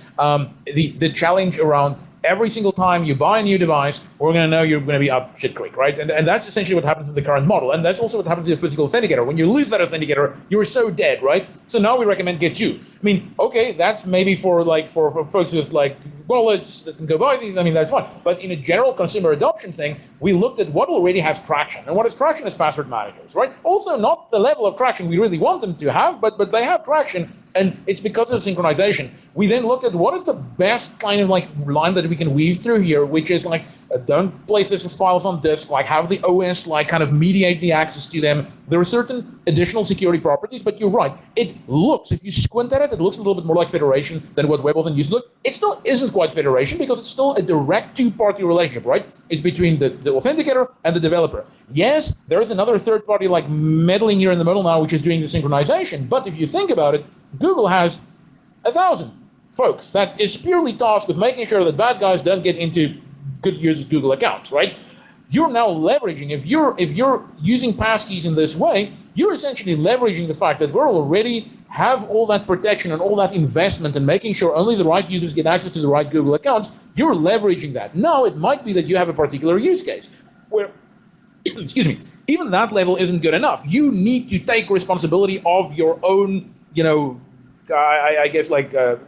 The challenge around every single time you buy a new device, we're going to know you're going to be up shit creek, right? And that's essentially what happens in the current model. And that's also what happens to the physical authenticator. When you lose that authenticator, you're so dead, right? So now we recommend Get 2. I mean, okay, that's maybe for folks with wallets that can go buy these. I mean, that's fine. But in a general consumer adoption thing, we looked at what already has traction. And what is traction is password managers, right? Also not the level of traction we really want them to have, but they have traction. And it's because of synchronization. We then looked at what is the best kind of line that we can weave through here, which is don't place this as files on disk, have the OS kind of mediate the access to them. There are certain additional security properties, but you're right. It looks, if you squint at it, it looks a little bit more like federation than what WebAuthn used to look. It still isn't quite federation because it's still a direct two-party relationship, right? It's between the authenticator and the developer. Yes, there is another third party meddling here in the middle now, which is doing the synchronization. But if you think about it, Google has 1,000 folks that is purely tasked with making sure that bad guys don't get into good users' Google accounts, right? You're now leveraging, if you're using passkeys in this way, you're essentially leveraging the fact that we're already have all that protection and all that investment in making sure only the right users get access to the right Google accounts. You're leveraging that. Now, it might be that you have a particular use case where, excuse me, even that level isn't good enough. You need to take responsibility of your own,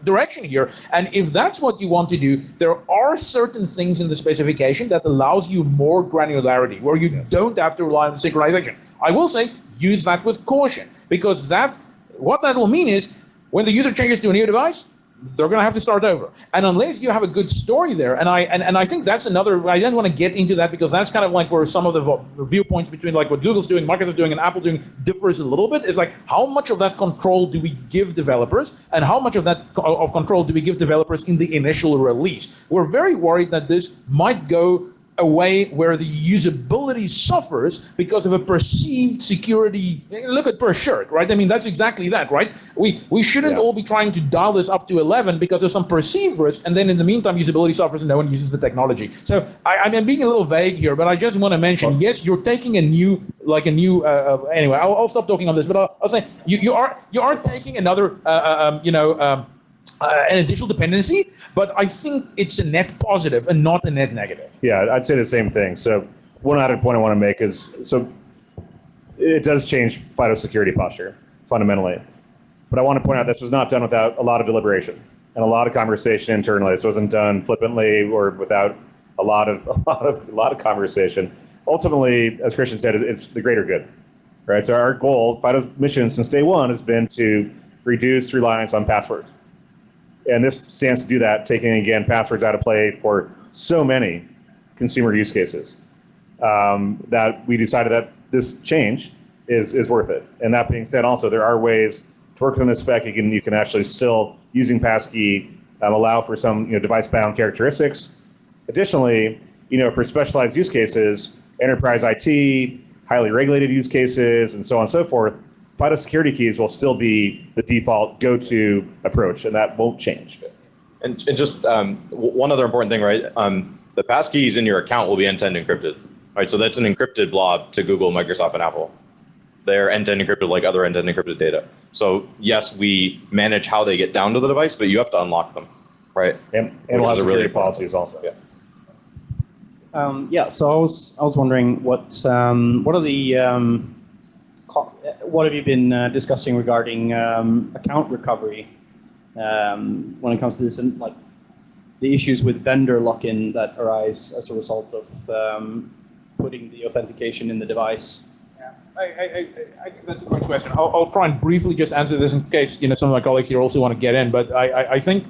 direction here. And if that's what you want to do, there are certain things in the specification that allows you more granularity, where you don't have to rely on the synchronization. I will say, use that with caution, because what that will mean is when the user changes to a new device, they're going to have to start over. And unless you have a good story there, and I think that's another, I didn't want to get into that because that's kind of like where some of the viewpoints between like what Google's doing, Microsoft doing, and Apple doing differs a little bit. Is like how much of that control do we give developers, and how much of that of control do we give developers in the initial release? We're very worried that this might go a way where the usability suffers because of a perceived security. Look at per shirt, right? I mean, that's exactly that, right? We shouldn't all be trying to dial this up to 11 because of some perceived risk, and then in the meantime, usability suffers and no one uses the technology. So I'm being a little vague here, but I just want to mention, yes, you're taking anyway, I'll stop talking on this, but I'll say you are taking another, an additional dependency, but I think it's a net positive and not a net negative. Yeah, I'd say the same thing. So one added point I want to make is, so it does change FIDO security posture fundamentally. But I want to point out this was not done without a lot of deliberation and a lot of conversation internally. This wasn't done flippantly or without a lot of conversation. Ultimately, as Christian said, it's the greater good, right? So our goal, FIDO's mission since day one, has been to reduce reliance on passwords. And this stands to do that, taking, again, passwords out of play for so many consumer use cases that we decided that this change is worth it. And that being said, also, there are ways to work on this spec. You can actually still, using passkey, allow for some device-bound characteristics. Additionally, for specialized use cases, enterprise IT, highly regulated use cases, and so on and so forth, FIDO security keys will still be the default go-to approach, and that won't change. And just one other important thing, right? The passkeys in your account will be end-to-end encrypted, right? So that's an encrypted blob to Google, Microsoft, and Apple. They're end-to-end encrypted like other end-to-end encrypted data. So yes, we manage how they get down to the device, but you have to unlock them, right? And we'll have security policies also. Yeah. So I was wondering what are the what have you been discussing regarding account recovery when it comes to this, and like the issues with vendor lock-in that arise as a result of putting the authentication in the device? Yeah, I think that's a great question. I'll try and briefly just answer this in case some of my colleagues here also want to get in. But I think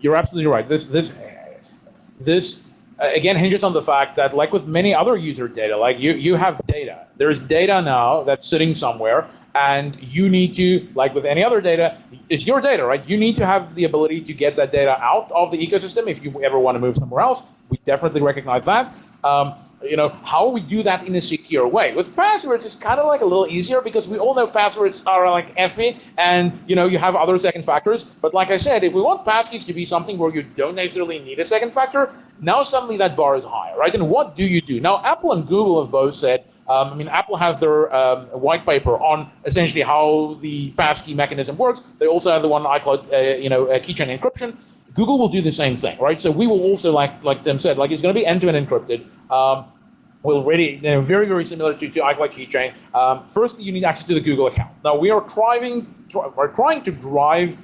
you're absolutely right. This again hinges on the fact that, like with many other user data, like you have data. There's data now that's sitting somewhere, and you need to, like with any other data, it's your data, right? You need to have the ability to get that data out of the ecosystem if you ever want to move somewhere else. We definitely recognize that. How we do that in a secure way. With passwords, it's kind of like a little easier because we all know passwords are like iffy, and you have other second factors. But like I said, if we want passkeys to be something where you don't necessarily need a second factor, now suddenly that bar is higher, right? And what do you do? Now, Apple and Google have both said, Apple has their white paper on essentially how the passkey mechanism works. They also have the one iCloud, keychain encryption. Google will do the same thing, right? So we will also, like them said, it's going to be end-to-end encrypted. We're already very, very similar to iCloud keychain. Firstly, you need access to the Google account. Now we are trying to drive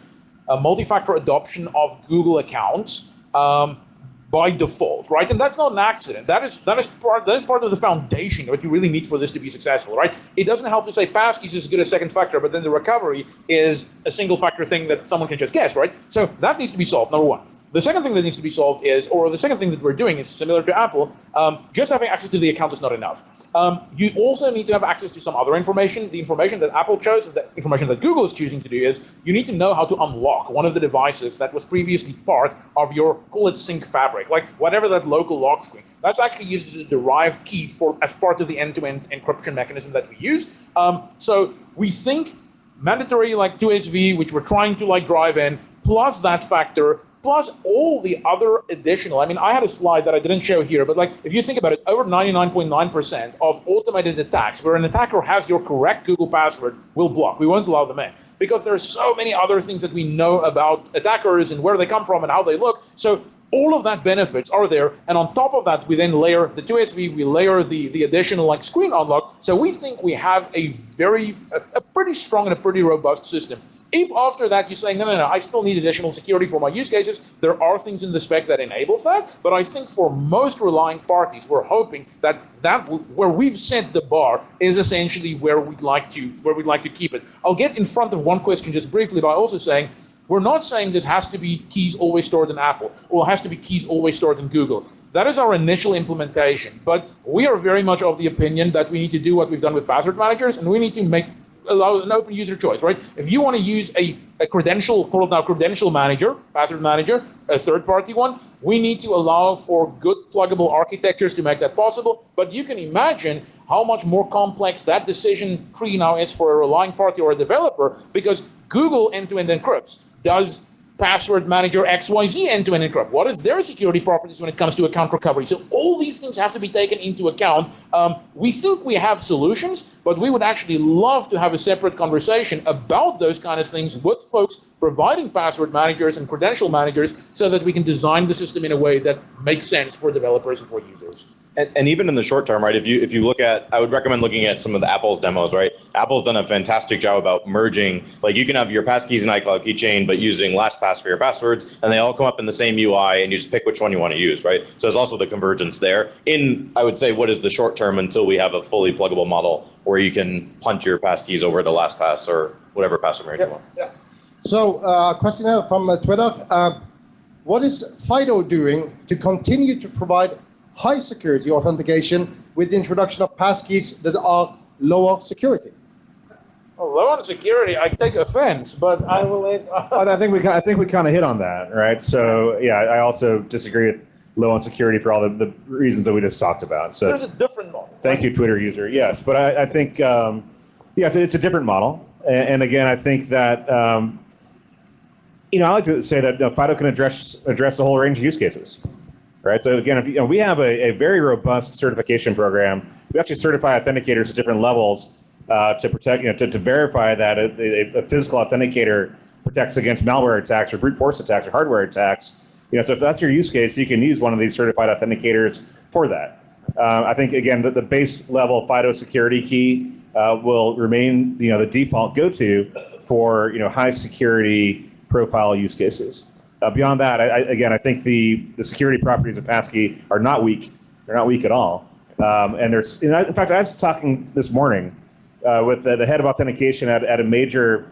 a multi-factor adoption of Google accounts by default, right? And that's not an accident. That is part of the foundation what you really need for this to be successful, right? It doesn't help to say passkeys is as good as second factor, but then the recovery is a single factor thing that someone can just guess, right? So that needs to be solved, number one. The second thing that needs to be solved is, or the second thing that we're doing is similar to Apple, just having access to the account is not enough. You also need to have access to some other information. The information that Apple chose, the information that Google is choosing to do is, you need to know how to unlock one of the devices that was previously part of your, call it sync fabric, like whatever that local lock screen. That's actually used as a derived key as part of the end-to-end encryption mechanism that we use. So we think mandatory like 2SV, which we're trying to drive in, plus that factor, plus all the other additional, I had a slide that I didn't show here, but if you think about it, over 99.9% of automated attacks where an attacker has your correct Google password will block. We won't allow them in because there are so many other things that we know about attackers and where they come from and how they look. So all of that benefits are there, and on top of that, we then layer the 2SV, we layer the additional screen unlock. So we think we have a pretty strong and a pretty robust system. If after that you're saying, no, I still need additional security for my use cases, there are things in the spec that enable that. But I think for most relying parties, we're hoping that where we've set the bar is essentially where we'd like to keep it. I'll get in front of one question just briefly by also saying, We're not saying this has to be keys always stored in Apple, or has to be keys always stored in Google. That is our initial implementation. But we are very much of the opinion that we need to do what we've done with password managers, and we need to allow an open user choice, right? If you want to use a credential, call it now credential manager, password manager, a third-party one, we need to allow for good pluggable architectures to make that possible. But you can imagine how much more complex that decision tree now is for a relying party or a developer, because Google end-to-end encrypts. Does password manager XYZ end-to-end encrypt? What is their security properties when it comes to account recovery? So all these things have to be taken into account. We think we have solutions, but we would actually love to have a separate conversation about those kind of things with folks providing password managers and credential managers, so that we can design the system in a way that makes sense for developers and for users. And even in the short term, right, if you look at, I would recommend looking at some of the Apple's demos, right? Apple's done a fantastic job about merging, like you can have your passkeys in iCloud keychain, but using LastPass for your passwords, and they all come up in the same UI, and you just pick which one you want to use, right? So there's also the convergence there in, I would say, what is the short term until we have a fully pluggable model where you can punch your passkeys over to LastPass or whatever password manager you want. Yeah. So, question here from Twitter. What is FIDO doing to continue to provide high security authentication with the introduction of passkeys that are lower security? Well, low on security, I take offense, but I will let... I think we kind of hit on that, right? So yeah, I also disagree with low on security for all the reasons that we just talked about. So there's a different model. Thank you, Twitter user. Yes, but I think yes, it's a different model, and again, I think that I like to say that FIDO can address a whole range of use cases. Right. So again, if we have a very robust certification program, we actually certify authenticators at different levels to protect, to verify that a physical authenticator protects against malware attacks or brute force attacks or hardware attacks. So if that's your use case, you can use one of these certified authenticators for that. I think again the base level FIDO security key will remain the default go-to for high security profile use cases. Beyond that, I think the security properties of passkey are not weak. They're not weak at all. And there's, in fact, I was talking this morning with the head of authentication at a major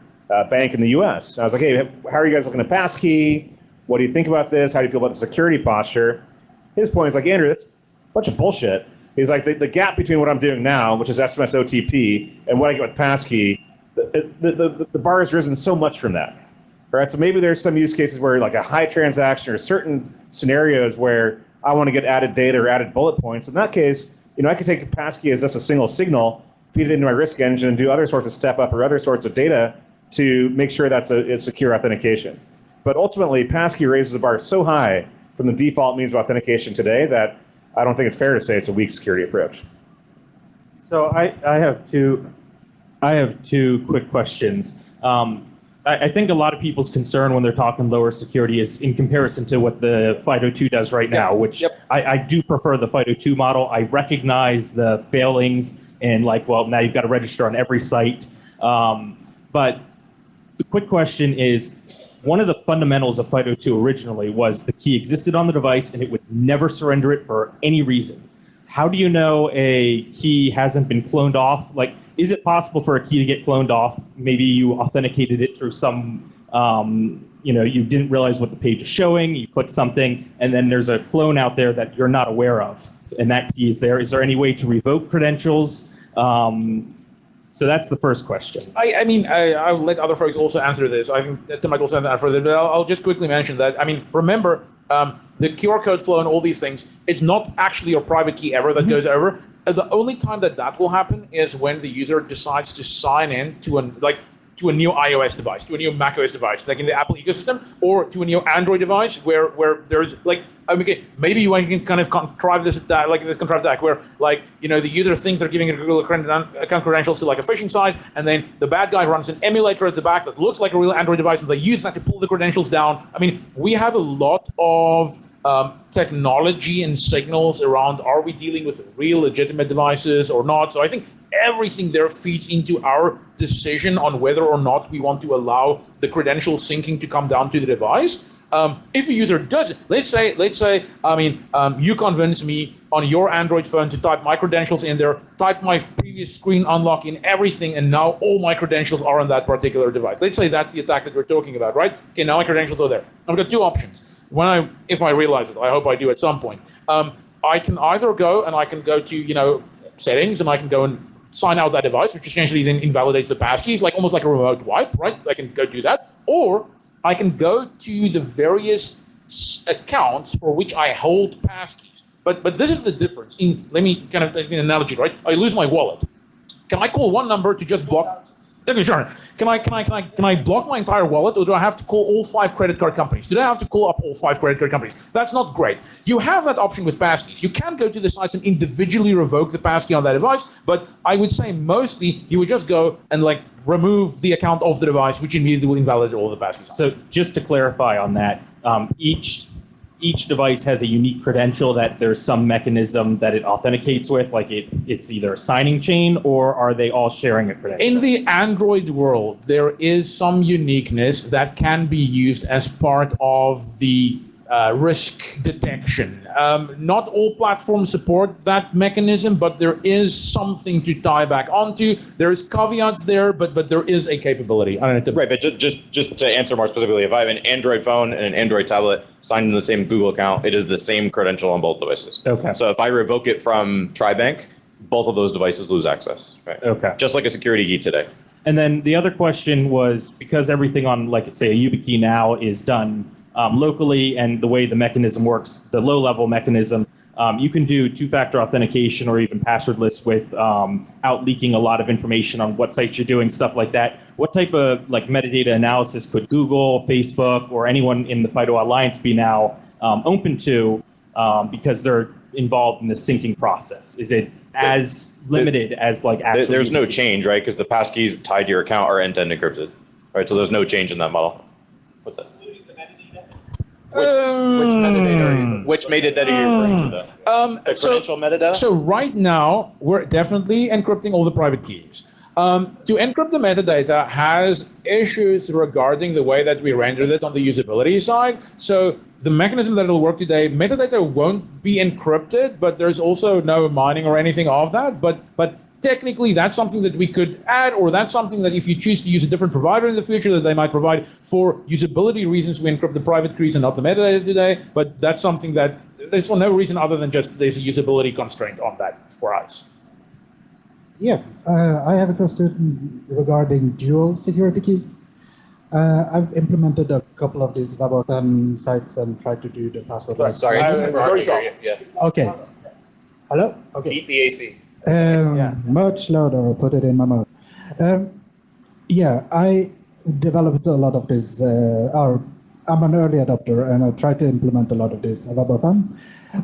bank in the U.S. I was like, hey, how are you guys looking at passkey? What do you think about this? How do you feel about the security posture? His point is like, Andrew, that's a bunch of bullshit. He's like, the gap between what I'm doing now, which is SMS OTP, and what I get with passkey, the bar has risen so much from that. Right, so maybe there's some use cases where like a high transaction or certain scenarios where I want to get added data or added bullet points. In that case, I could take a passkey as just a single signal, feed it into my risk engine, and do other sorts of step up or other sorts of data to make sure that's a secure authentication. But ultimately, passkey raises the bar so high from the default means of authentication today that I don't think it's fair to say it's a weak security approach. So I have two quick questions. I think a lot of people's concern when they're talking lower security is in comparison to what the FIDO2 does right now, which I do prefer the FIDO2 model. I recognize the failings and now you've got to register on every site. But the quick question is, one of the fundamentals of FIDO2 originally was the key existed on the device and it would never surrender it for any reason. How do you know a key hasn't been cloned off? Is it possible for a key to get cloned off? Maybe you authenticated it through some, you didn't realize what the page is showing, you click something, and then there's a clone out there that you're not aware of, and that key is there. Is there any way to revoke credentials? So that's the first question. I'll let other folks also answer this. I think Tim might also answer this, but I'll just quickly mention that. Remember, the QR code flow and all these things, it's not actually your private key ever that goes over. The only time that will happen is when the user decides to sign in to a new iOS device, to a new macOS device, like in the Apple ecosystem, or to a new Android device where there's maybe you can kind of contrive this attack, where the user thinks they're giving a Google account credentials to a phishing site, and then the bad guy runs an emulator at the back that looks like a real Android device, and they use that to pull the credentials down. We have a lot of technology and signals around, are we dealing with real legitimate devices or not? So I think everything there feeds into our decision on whether or not we want to allow the credential syncing to come down to the device. If a user does it, let's say, you convince me on your Android phone to type my credentials in there, type my previous screen unlock in everything, and now all my credentials are on that particular device. Let's say that's the attack that we're talking about, right? Okay, now my credentials are there. I've got two options. If I realize it, I hope I do at some point. I can either go and I can go to, settings, and I can go and sign out that device, which essentially then invalidates the passkeys, almost like a remote wipe, right? I can go do that. Or I can go to the various accounts for which I hold passkeys. But this is the difference. Let me kind of take an analogy, right? I lose my wallet. Can I call one number to just block? Okay, sure. Can I block my entire wallet, or do I have to call all 5 credit card companies? Do I have to call up all 5 credit card companies? That's not great. You have that option with passkeys. You can go to the sites and individually revoke the passkey on that device, but I would say mostly you would just go and remove the account of the device, which immediately will invalidate all the passkeys. So just to clarify on that, each device has a unique credential that there's some mechanism that it authenticates with, it's either a signing chain, or are they all sharing a credential? In the Android world, there is some uniqueness that can be used as part of the risk detection. Not all platforms support that mechanism, but there is something to tie back onto. There's caveats there, but there is a capability. Right, but just to answer more specifically, if I have an Android phone and an Android tablet signed in the same Google account, it is the same credential on both devices. Okay. So if I revoke it from TriBank, both of those devices lose access. Right. Okay. Just like a security key today. And then the other question was, because everything on, say, a YubiKey now is done locally, and the way the mechanism works, the low-level mechanism, you can do two-factor authentication or even passwordless without leaking a lot of information on what sites you're doing, stuff like that. What type of metadata analysis could Google, Facebook, or anyone in the FIDO Alliance be now open to because they're involved in the syncing process? Is it as limited as actually? There's no change, right? Because the passkeys tied to your account are end-to-end encrypted, right? So there's no change in that model. What's that? Which metadata are you referring to? The credential metadata? So right now, we're definitely encrypting all the private keys. To encrypt the metadata has issues regarding the way that we rendered it on the usability side. So the mechanism that it'll work today, metadata won't be encrypted, but there's also no mining or anything of that. But technically, that's something that we could add, or that's something that if you choose to use a different provider in the future, that they might provide. For usability reasons, we encrypt the private keys and not the metadata today, but that's something that there's for no reason other than just there's a usability constraint on that for us. Yeah, I have a question regarding dual security keys. I've implemented a couple of these WebAuthn sites and tried to do the password. Sorry, very sorry. Yeah. Okay. Hello? Okay. Beat the AC. Much louder, I'll put it in my mouth. I developed a lot of this, I'm an early adopter, and I tried to implement a lot of this WebAuthn.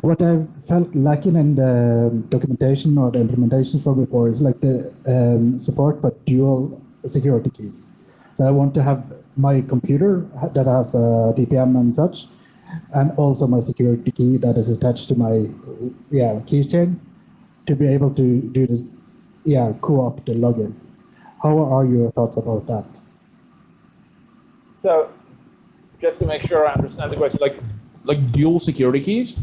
What I felt lacking in the documentation or the implementation from before is the support for dual security keys. So I want to have my computer that has a DPM and such, and also my security key that is attached to my keychain, to be able to do this, co-op the login. How are your thoughts about that? So, just to make sure I understand the question, like dual security keys?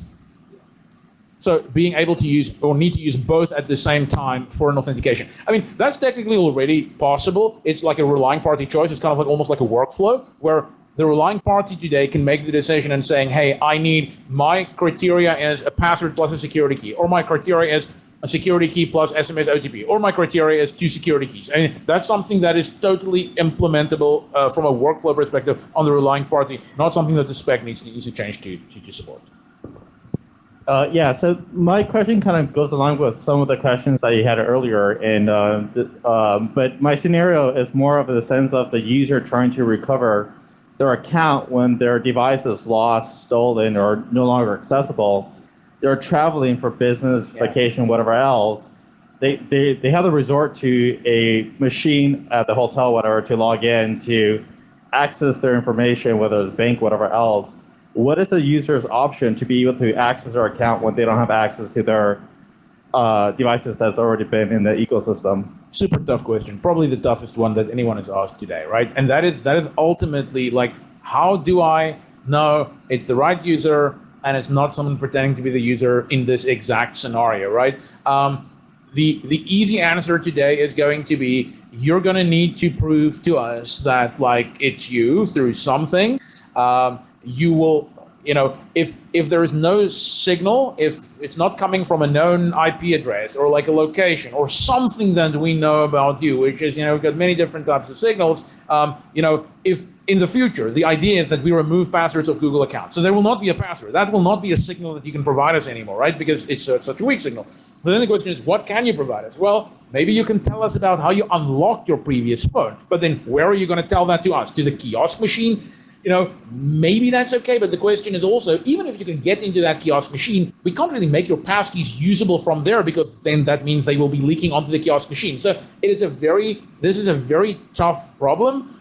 So being able to use or need to use both at the same time for an authentication. I mean, that's technically already possible. It's like a relying party choice. It's kind of almost like a workflow where the relying party today can make the decision and saying, hey, I need my criteria as a password plus a security key, or my criteria is a security key plus SMS OTP, or my criteria is 2 security keys. I mean, that's something that is totally implementable from a workflow perspective on the relying party, not something that the spec needs to change to support. So my question kind of goes along with some of the questions that you had earlier, and but my scenario is more of the sense of the user trying to recover their account when their device is lost, stolen, or no longer accessible. They're traveling for business, vacation, whatever else. They have to resort to a machine at the hotel, whatever, to log in to access their information, whether it's bank, whatever else. What is the user's option to be able to access their account when they don't have access to their devices that's already been in the ecosystem? Super tough question. Probably the toughest one that anyone has asked today, right? And that is ultimately like, how do I know it's the right user and it's not someone pretending to be the user in this exact scenario, right? The easy answer today is going to be, you're going to need to prove to us that like it's you through something. You will, if there is no signal, if it's not coming from a known IP address or like a location or something that we know about you, which is, we've got many different types of signals, if in the future, the idea is that we remove passwords of Google accounts. So there will not be a password. That will not be a signal that you can provide us anymore, right? Because it's such a weak signal. But then the question is, what can you provide us? Well, maybe you can tell us about how you unlocked your previous phone. But then where are you going to tell that to us? To the kiosk machine? Maybe that's okay, but the question is also, even if you can get into that kiosk machine, we can't really make your passkeys usable from there, because then that means they will be leaking onto the kiosk machine. So this is a very tough problem.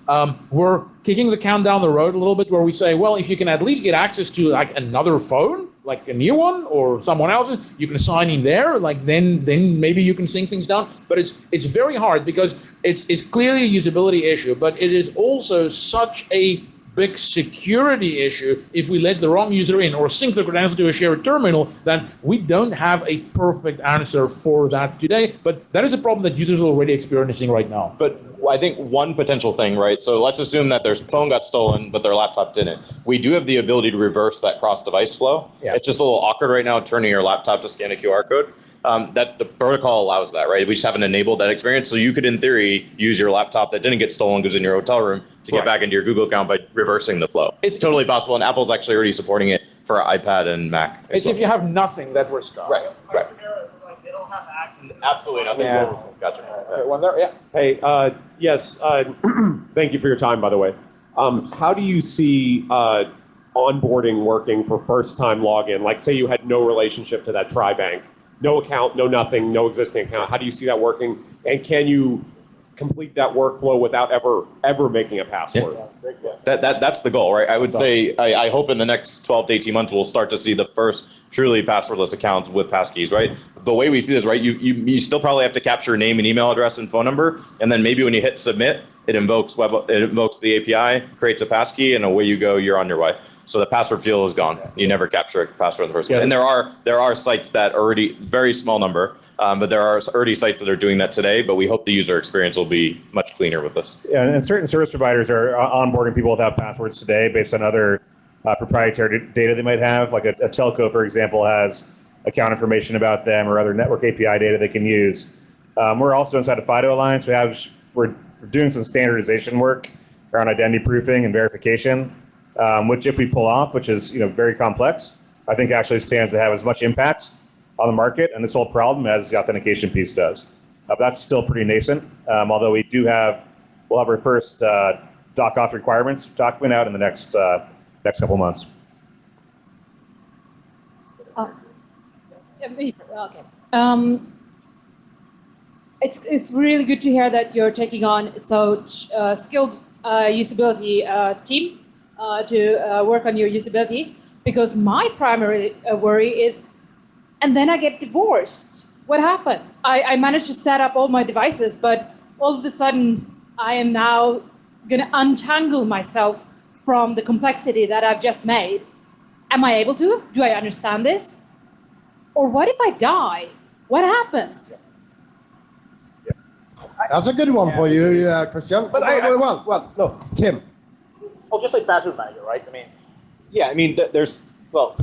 We're kicking the can down the road a little bit, where we say, well, if you can at least get access to like another phone, like a new one or someone else's, you can sign in there, like then maybe you can sync things down. But it's very hard, because it's clearly a usability issue, but it is also such a big security issue if we let the wrong user in or sync the credentials to a shared terminal, then we don't have a perfect answer for that today. But that is a problem that users are already experiencing right now. But I think one potential thing, right? So let's assume that their phone got stolen, but their laptop didn't. We do have the ability to reverse that cross-device flow. Yeah. It's just a little awkward right now turning your laptop to scan a QR code. That the protocol allows that, right? We just haven't enabled that experience. So you could, in theory, use your laptop that didn't get stolen, goes in your hotel room, to get back into your Google account by reversing the flow. It's totally possible, and Apple's actually already supporting it for iPad and Mac. It's if you have nothing that we're stuck. Right. They don't have access. Absolutely nothing. Yeah. Gotcha. Okay, one there, yeah. Hey, yes, thank you for your time, by the way. How do you see onboarding working for first-time login? Like, say you had no relationship to that TriBank, no account, no nothing, no existing account. How do you see that working? And can you complete that workflow without ever making a password? Yeah. That's the goal, right? I would say, I hope in the next 12 to 18 months, we'll start to see the first truly passwordless accounts with passkeys, right? The way we see this, right, you still probably have to capture name and email address and phone number, and then maybe when you hit submit, it invokes the API, creates a passkey, and away you go, you're on your way. So the password field is gone. You never capture a password in the first place. And there are sites that already, very small number, but there are already sites that are doing that today, but we hope the user experience will be much cleaner with this. Yeah, and certain service providers are onboarding people without passwords today based on other proprietary data they might have. Like a telco, for example, has account information about them or other network API data they can use. We're also inside of FIDO Alliance. We're doing some standardization work around identity proofing and verification, which if we pull off, which is very complex, I think actually stands to have as much impact on the market and this whole problem as the authentication piece does. That's still pretty nascent, although we'll have our first doc auth requirements document out in the next couple months. Okay. It's really good to hear that you're taking on such skilled usability team to work on your usability, because my primary worry is, and then I get divorced. What happened? I managed to set up all my devices, but all of a sudden I am now going to untangle myself from the complexity that I've just made. Am I able to? Do I understand this? Or what if I die? What happens? That's a good one for you, Christian. But well, no, Tim. I'll just say password manager, right? I mean, Yeah, I mean, there's, well,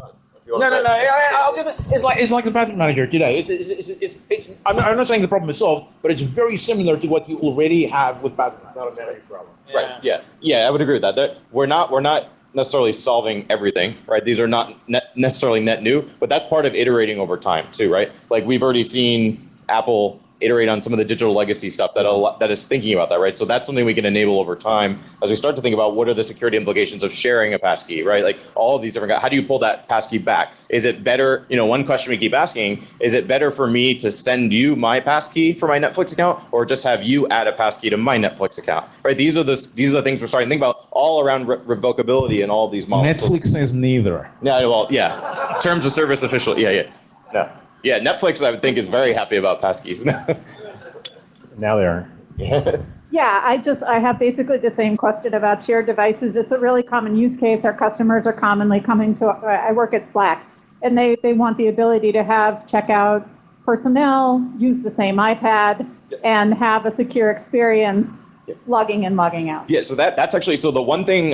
no. I'll just. It's like the password manager today. It's. I'm not saying the problem is solved, but it's very similar to what you already have with passwords. It's not a very problem. Right. Yeah. I would agree with that. We're not necessarily solving everything, right? These are not necessarily net new, but that's part of iterating over time too, right? Like we've already seen Apple iterate on some of the digital legacy stuff that is thinking about that, right? So that's something we can enable over time as we start to think about what are the security implications of sharing a passkey, right? Like all of these different, how do you pull that passkey back? Is it better, one question we keep asking, is it better for me to send you my passkey for my Netflix account or just have you add a passkey to my Netflix account, right? These are the things we're starting to think about all around revocability and all of these models. Netflix says neither. Yeah, well, yeah. Terms of service official, yeah. Yeah, Netflix, I would think, is very happy about passkeys. Now they are. Yeah, I have basically the same question about shared devices. It's a really common use case. Our customers are commonly coming to, I work at Slack, and they want the ability to have checkout personnel use the same iPad and have a secure experience logging in, logging out. Yeah, so that's actually, so the one thing,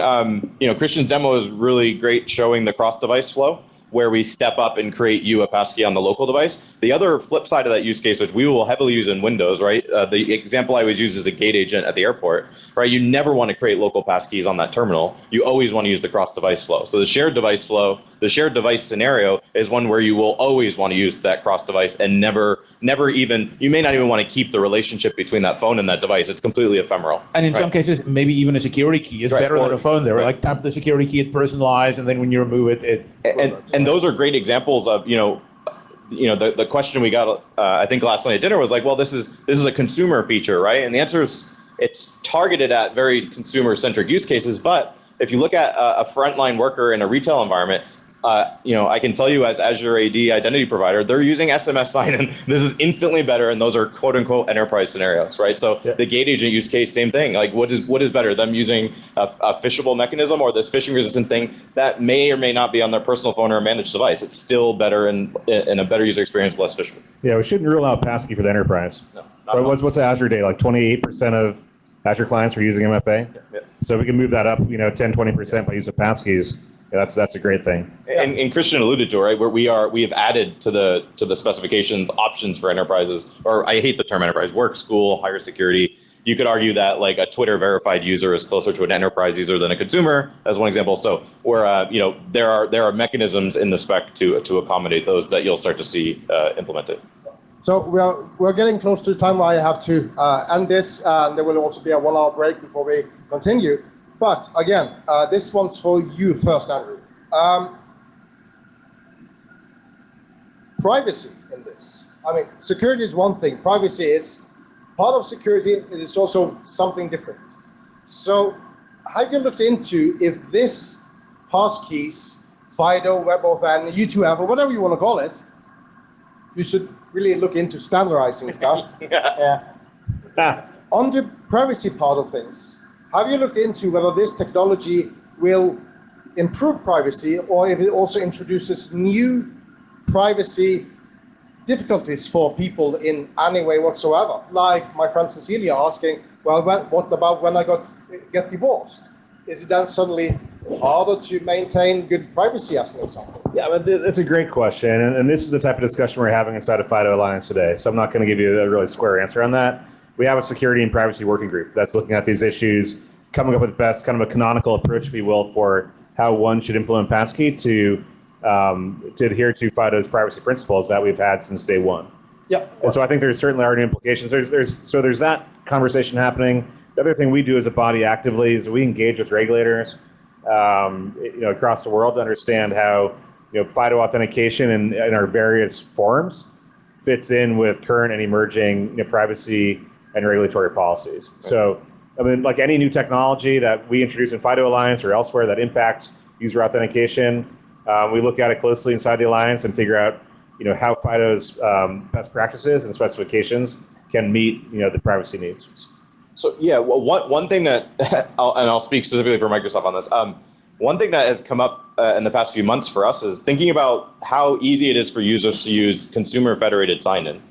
Christian's demo is really great showing the cross-device flow, where we step up and create you a passkey on the local device. The other flip side of that use case, which we will heavily use in Windows, right? The example I always use is a gate agent at the airport, right? You never want to create local passkeys on that terminal. You always want to use the cross-device flow. So the shared device flow, the shared device scenario is one where you will always want to use that cross-device and never even, you may not even want to keep the relationship between that phone and that device. It's completely ephemeral. And in some cases, maybe even a security key is better than a phone there. Like tap the security key, it personalized, and then when you remove it, and those are great examples of, the question we got, I think last night at dinner was like, well, this is a consumer feature, right? And the answer is it's targeted at very consumer-centric use cases. But if you look at a frontline worker in a retail environment, I can tell you as Azure AD identity provider, they're using SMS sign-in. This is instantly better, and those are quote-unquote enterprise scenarios, right? So the gate agent use case, same thing. Like, what is better, them using a phishable mechanism or this phishing-resistant thing that may or may not be on their personal phone or a managed device? It's still better and a better user experience, less phishable. Yeah, we shouldn't rule out passkey for the enterprise. No, what's the Azure data? Like 28% of Azure clients are using MFA. Yeah. So we can move that up, 10, 20% by use of passkeys. Yeah, that's a great thing. And Christian alluded to it, right? Where we have added to the specifications options for enterprises, or I hate the term enterprise, work, school, higher security. You could argue that like a Twitter verified user is closer to an enterprise user than a consumer, as one example. So where there are mechanisms in the spec to accommodate those that you'll start to see implemented. So we're getting close to the time where I have to end this. There will also be a 1 hour break before we continue. But again, this one's for you first, Andrew. Privacy in this. I mean, security is one thing. Privacy is part of security. It is also something different. So have you looked into if this passkeys, FIDO, WebAuthn, U2F, or whatever you want to call it, you should really look into standardizing stuff. On the privacy part of things, have you looked into whether this technology will improve privacy or if it also introduces new privacy difficulties for people in any way whatsoever? Like my friend Cecilia asking, well, what about when I get divorced? Is it then suddenly harder to maintain good privacy, as an example? Yeah, but that's a great question. And this is the type of discussion we're having inside of FIDO Alliance today. So I'm not going to give you a really square answer on that. We have a security and privacy working group that's looking at these issues, coming up with the best kind of a canonical approach, if you will, for how one should implement passkey to adhere to FIDO's privacy principles that we've had since day one. Yeah. And so I think there's certainly already implications. There's that conversation happening. The other thing we do as a body actively is we engage with regulators, across the world to understand how FIDO authentication in our various forms fits in with current and emerging privacy and regulatory policies. Right. So, I mean, like any new technology that we introduce in FIDO Alliance or elsewhere that impacts user authentication, we look at it closely inside the Alliance and figure out, how FIDO's best practices and specifications can meet, the privacy needs. So yeah, well, one thing that, I'll speak specifically for Microsoft on this. One thing that has come up in the past few months for us is thinking about how easy it is for users to use consumer federated sign-in,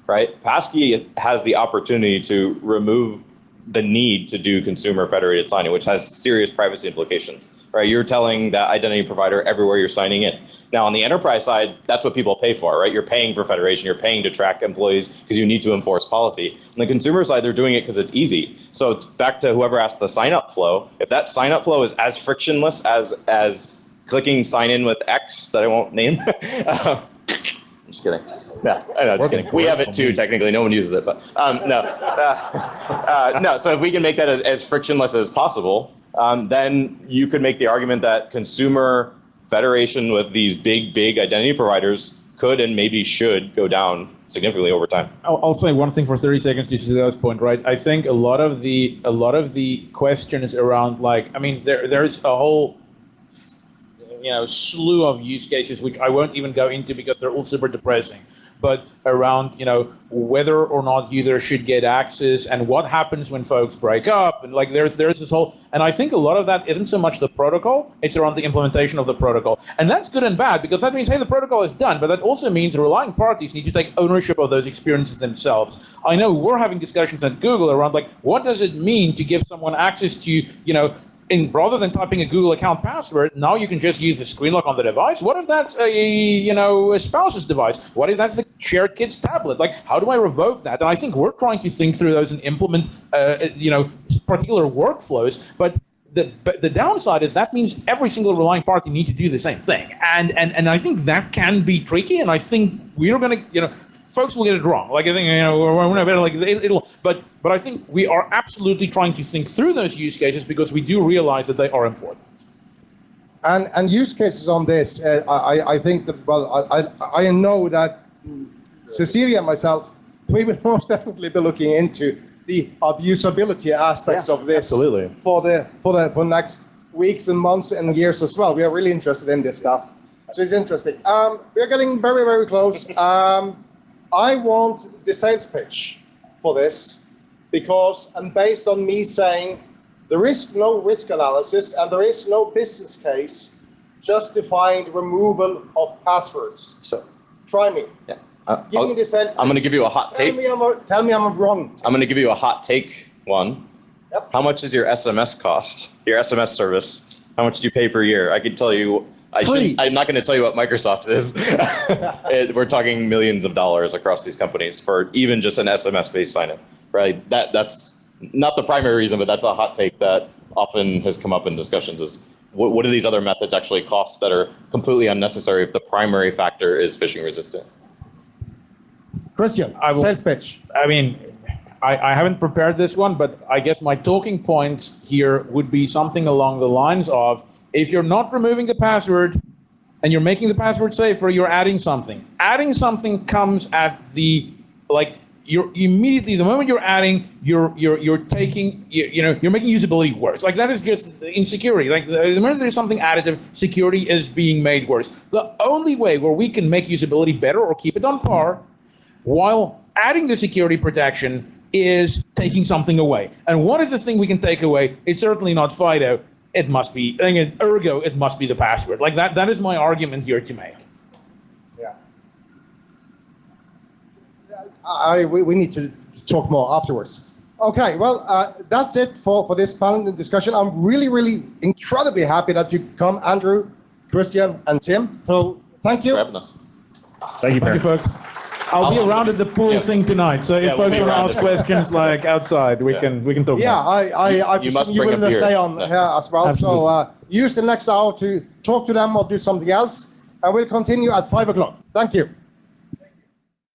right? Passkey has the opportunity to remove the need to do consumer federated sign-in, which has serious privacy implications, right? You're telling that identity provider everywhere you're signing in. Now, on the enterprise side, that's what people pay for, right? You're paying for federation, you're paying to track employees because you need to enforce policy. On the consumer side, they're doing it because it's easy. So it's back to whoever asked the sign-up flow. If that sign-up flow is as frictionless as clicking sign in with X that I won't name, I'm just kidding. No, I know, just kidding. We have it too, technically. No one uses it, but no. No, so if we can make that as frictionless as possible, then you could make the argument that consumer federation with these big identity providers could and maybe should go down significantly over time. I'll say one thing for 30 seconds to Cecilia's point, right? I think a lot of the questions around there's a whole slew of use cases which I won't even go into because they're all super depressing. but around, whether or not users should get access and what happens when folks break up. And like there's this whole, and I think a lot of that isn't so much the protocol, it's around the implementation of the protocol. And that's good and bad, because that means, hey, the protocol is done, but that also means the relying parties need to take ownership of those experiences themselves. I know we're having discussions at Google around like, what does it mean to give someone access to, rather than typing a Google account password, now you can just use the screen lock on the device. What if that's a spouse's device? What if that's the shared kid's tablet? Like, how do I revoke that? And I think we're trying to think through those and implement, particular workflows. But the downside is that means every single relying party needs to do the same thing. And I think that can be tricky. And I think we're going to, folks will get it wrong. Like, I think, we're not better, like, but I think we are absolutely trying to think through those use cases, because we do realize that they are important. And use cases on this, I think that, I know that Cecilia and myself, we will most definitely be looking into the abusability aspects of this absolutely. for next weeks and months and years as well. We are really interested in this stuff. So it's interesting. We're getting very, very close. I want the sales pitch for this, because, and based on me saying there is no risk analysis and there is no business case justifying removal of passwords. So try me. Yeah. Give me the sales pitch. I'm going to give you a hot take. Tell me I'm wrong. I'm going to give you a hot take one. Yep. How much is your SMS cost? Your SMS service? How much do you pay per year? I could tell you. I'm not going to tell you what Microsoft is. We're talking millions of dollars across these companies for even just an SMS-based sign-in, right? That's not the primary reason, but that's a hot take that often has come up in discussions is what do these other methods actually cost that are completely unnecessary if the primary factor is phishing resistant? Christian, sales pitch. I mean, I haven't prepared this one, but I guess my talking points here would be something along the lines of, if you're not removing the password and you're making the password safer, you're adding something. Adding something comes at the, like, you're immediately, the moment you're adding, you're taking, you're making usability worse. Like, that is just insecurity. Like, the moment there's something additive, security is being made worse. The only way where we can make usability better or keep it on par while adding the security protection is taking something away. And what is the thing we can take away? It's certainly not FIDO. It must be, ergo, it must be the password. Like, that is my argument here to make. Yeah. We need to talk more afterwards. Okay, well, that's it for this panel discussion. I'm really, really incredibly happy that you come, Andrew, Christian, and Tim. So thank you. Thanks for having us. Thank you, Thank you, folks. I'll be around at the pool thing tonight, so if folks want to ask questions like outside, we can talk. Yeah, I You presume must you bring will a beer. stay on here as well. Absolutely. So use the next hour to talk to them or do something else, and we'll continue at 5 o'clock. Thank you.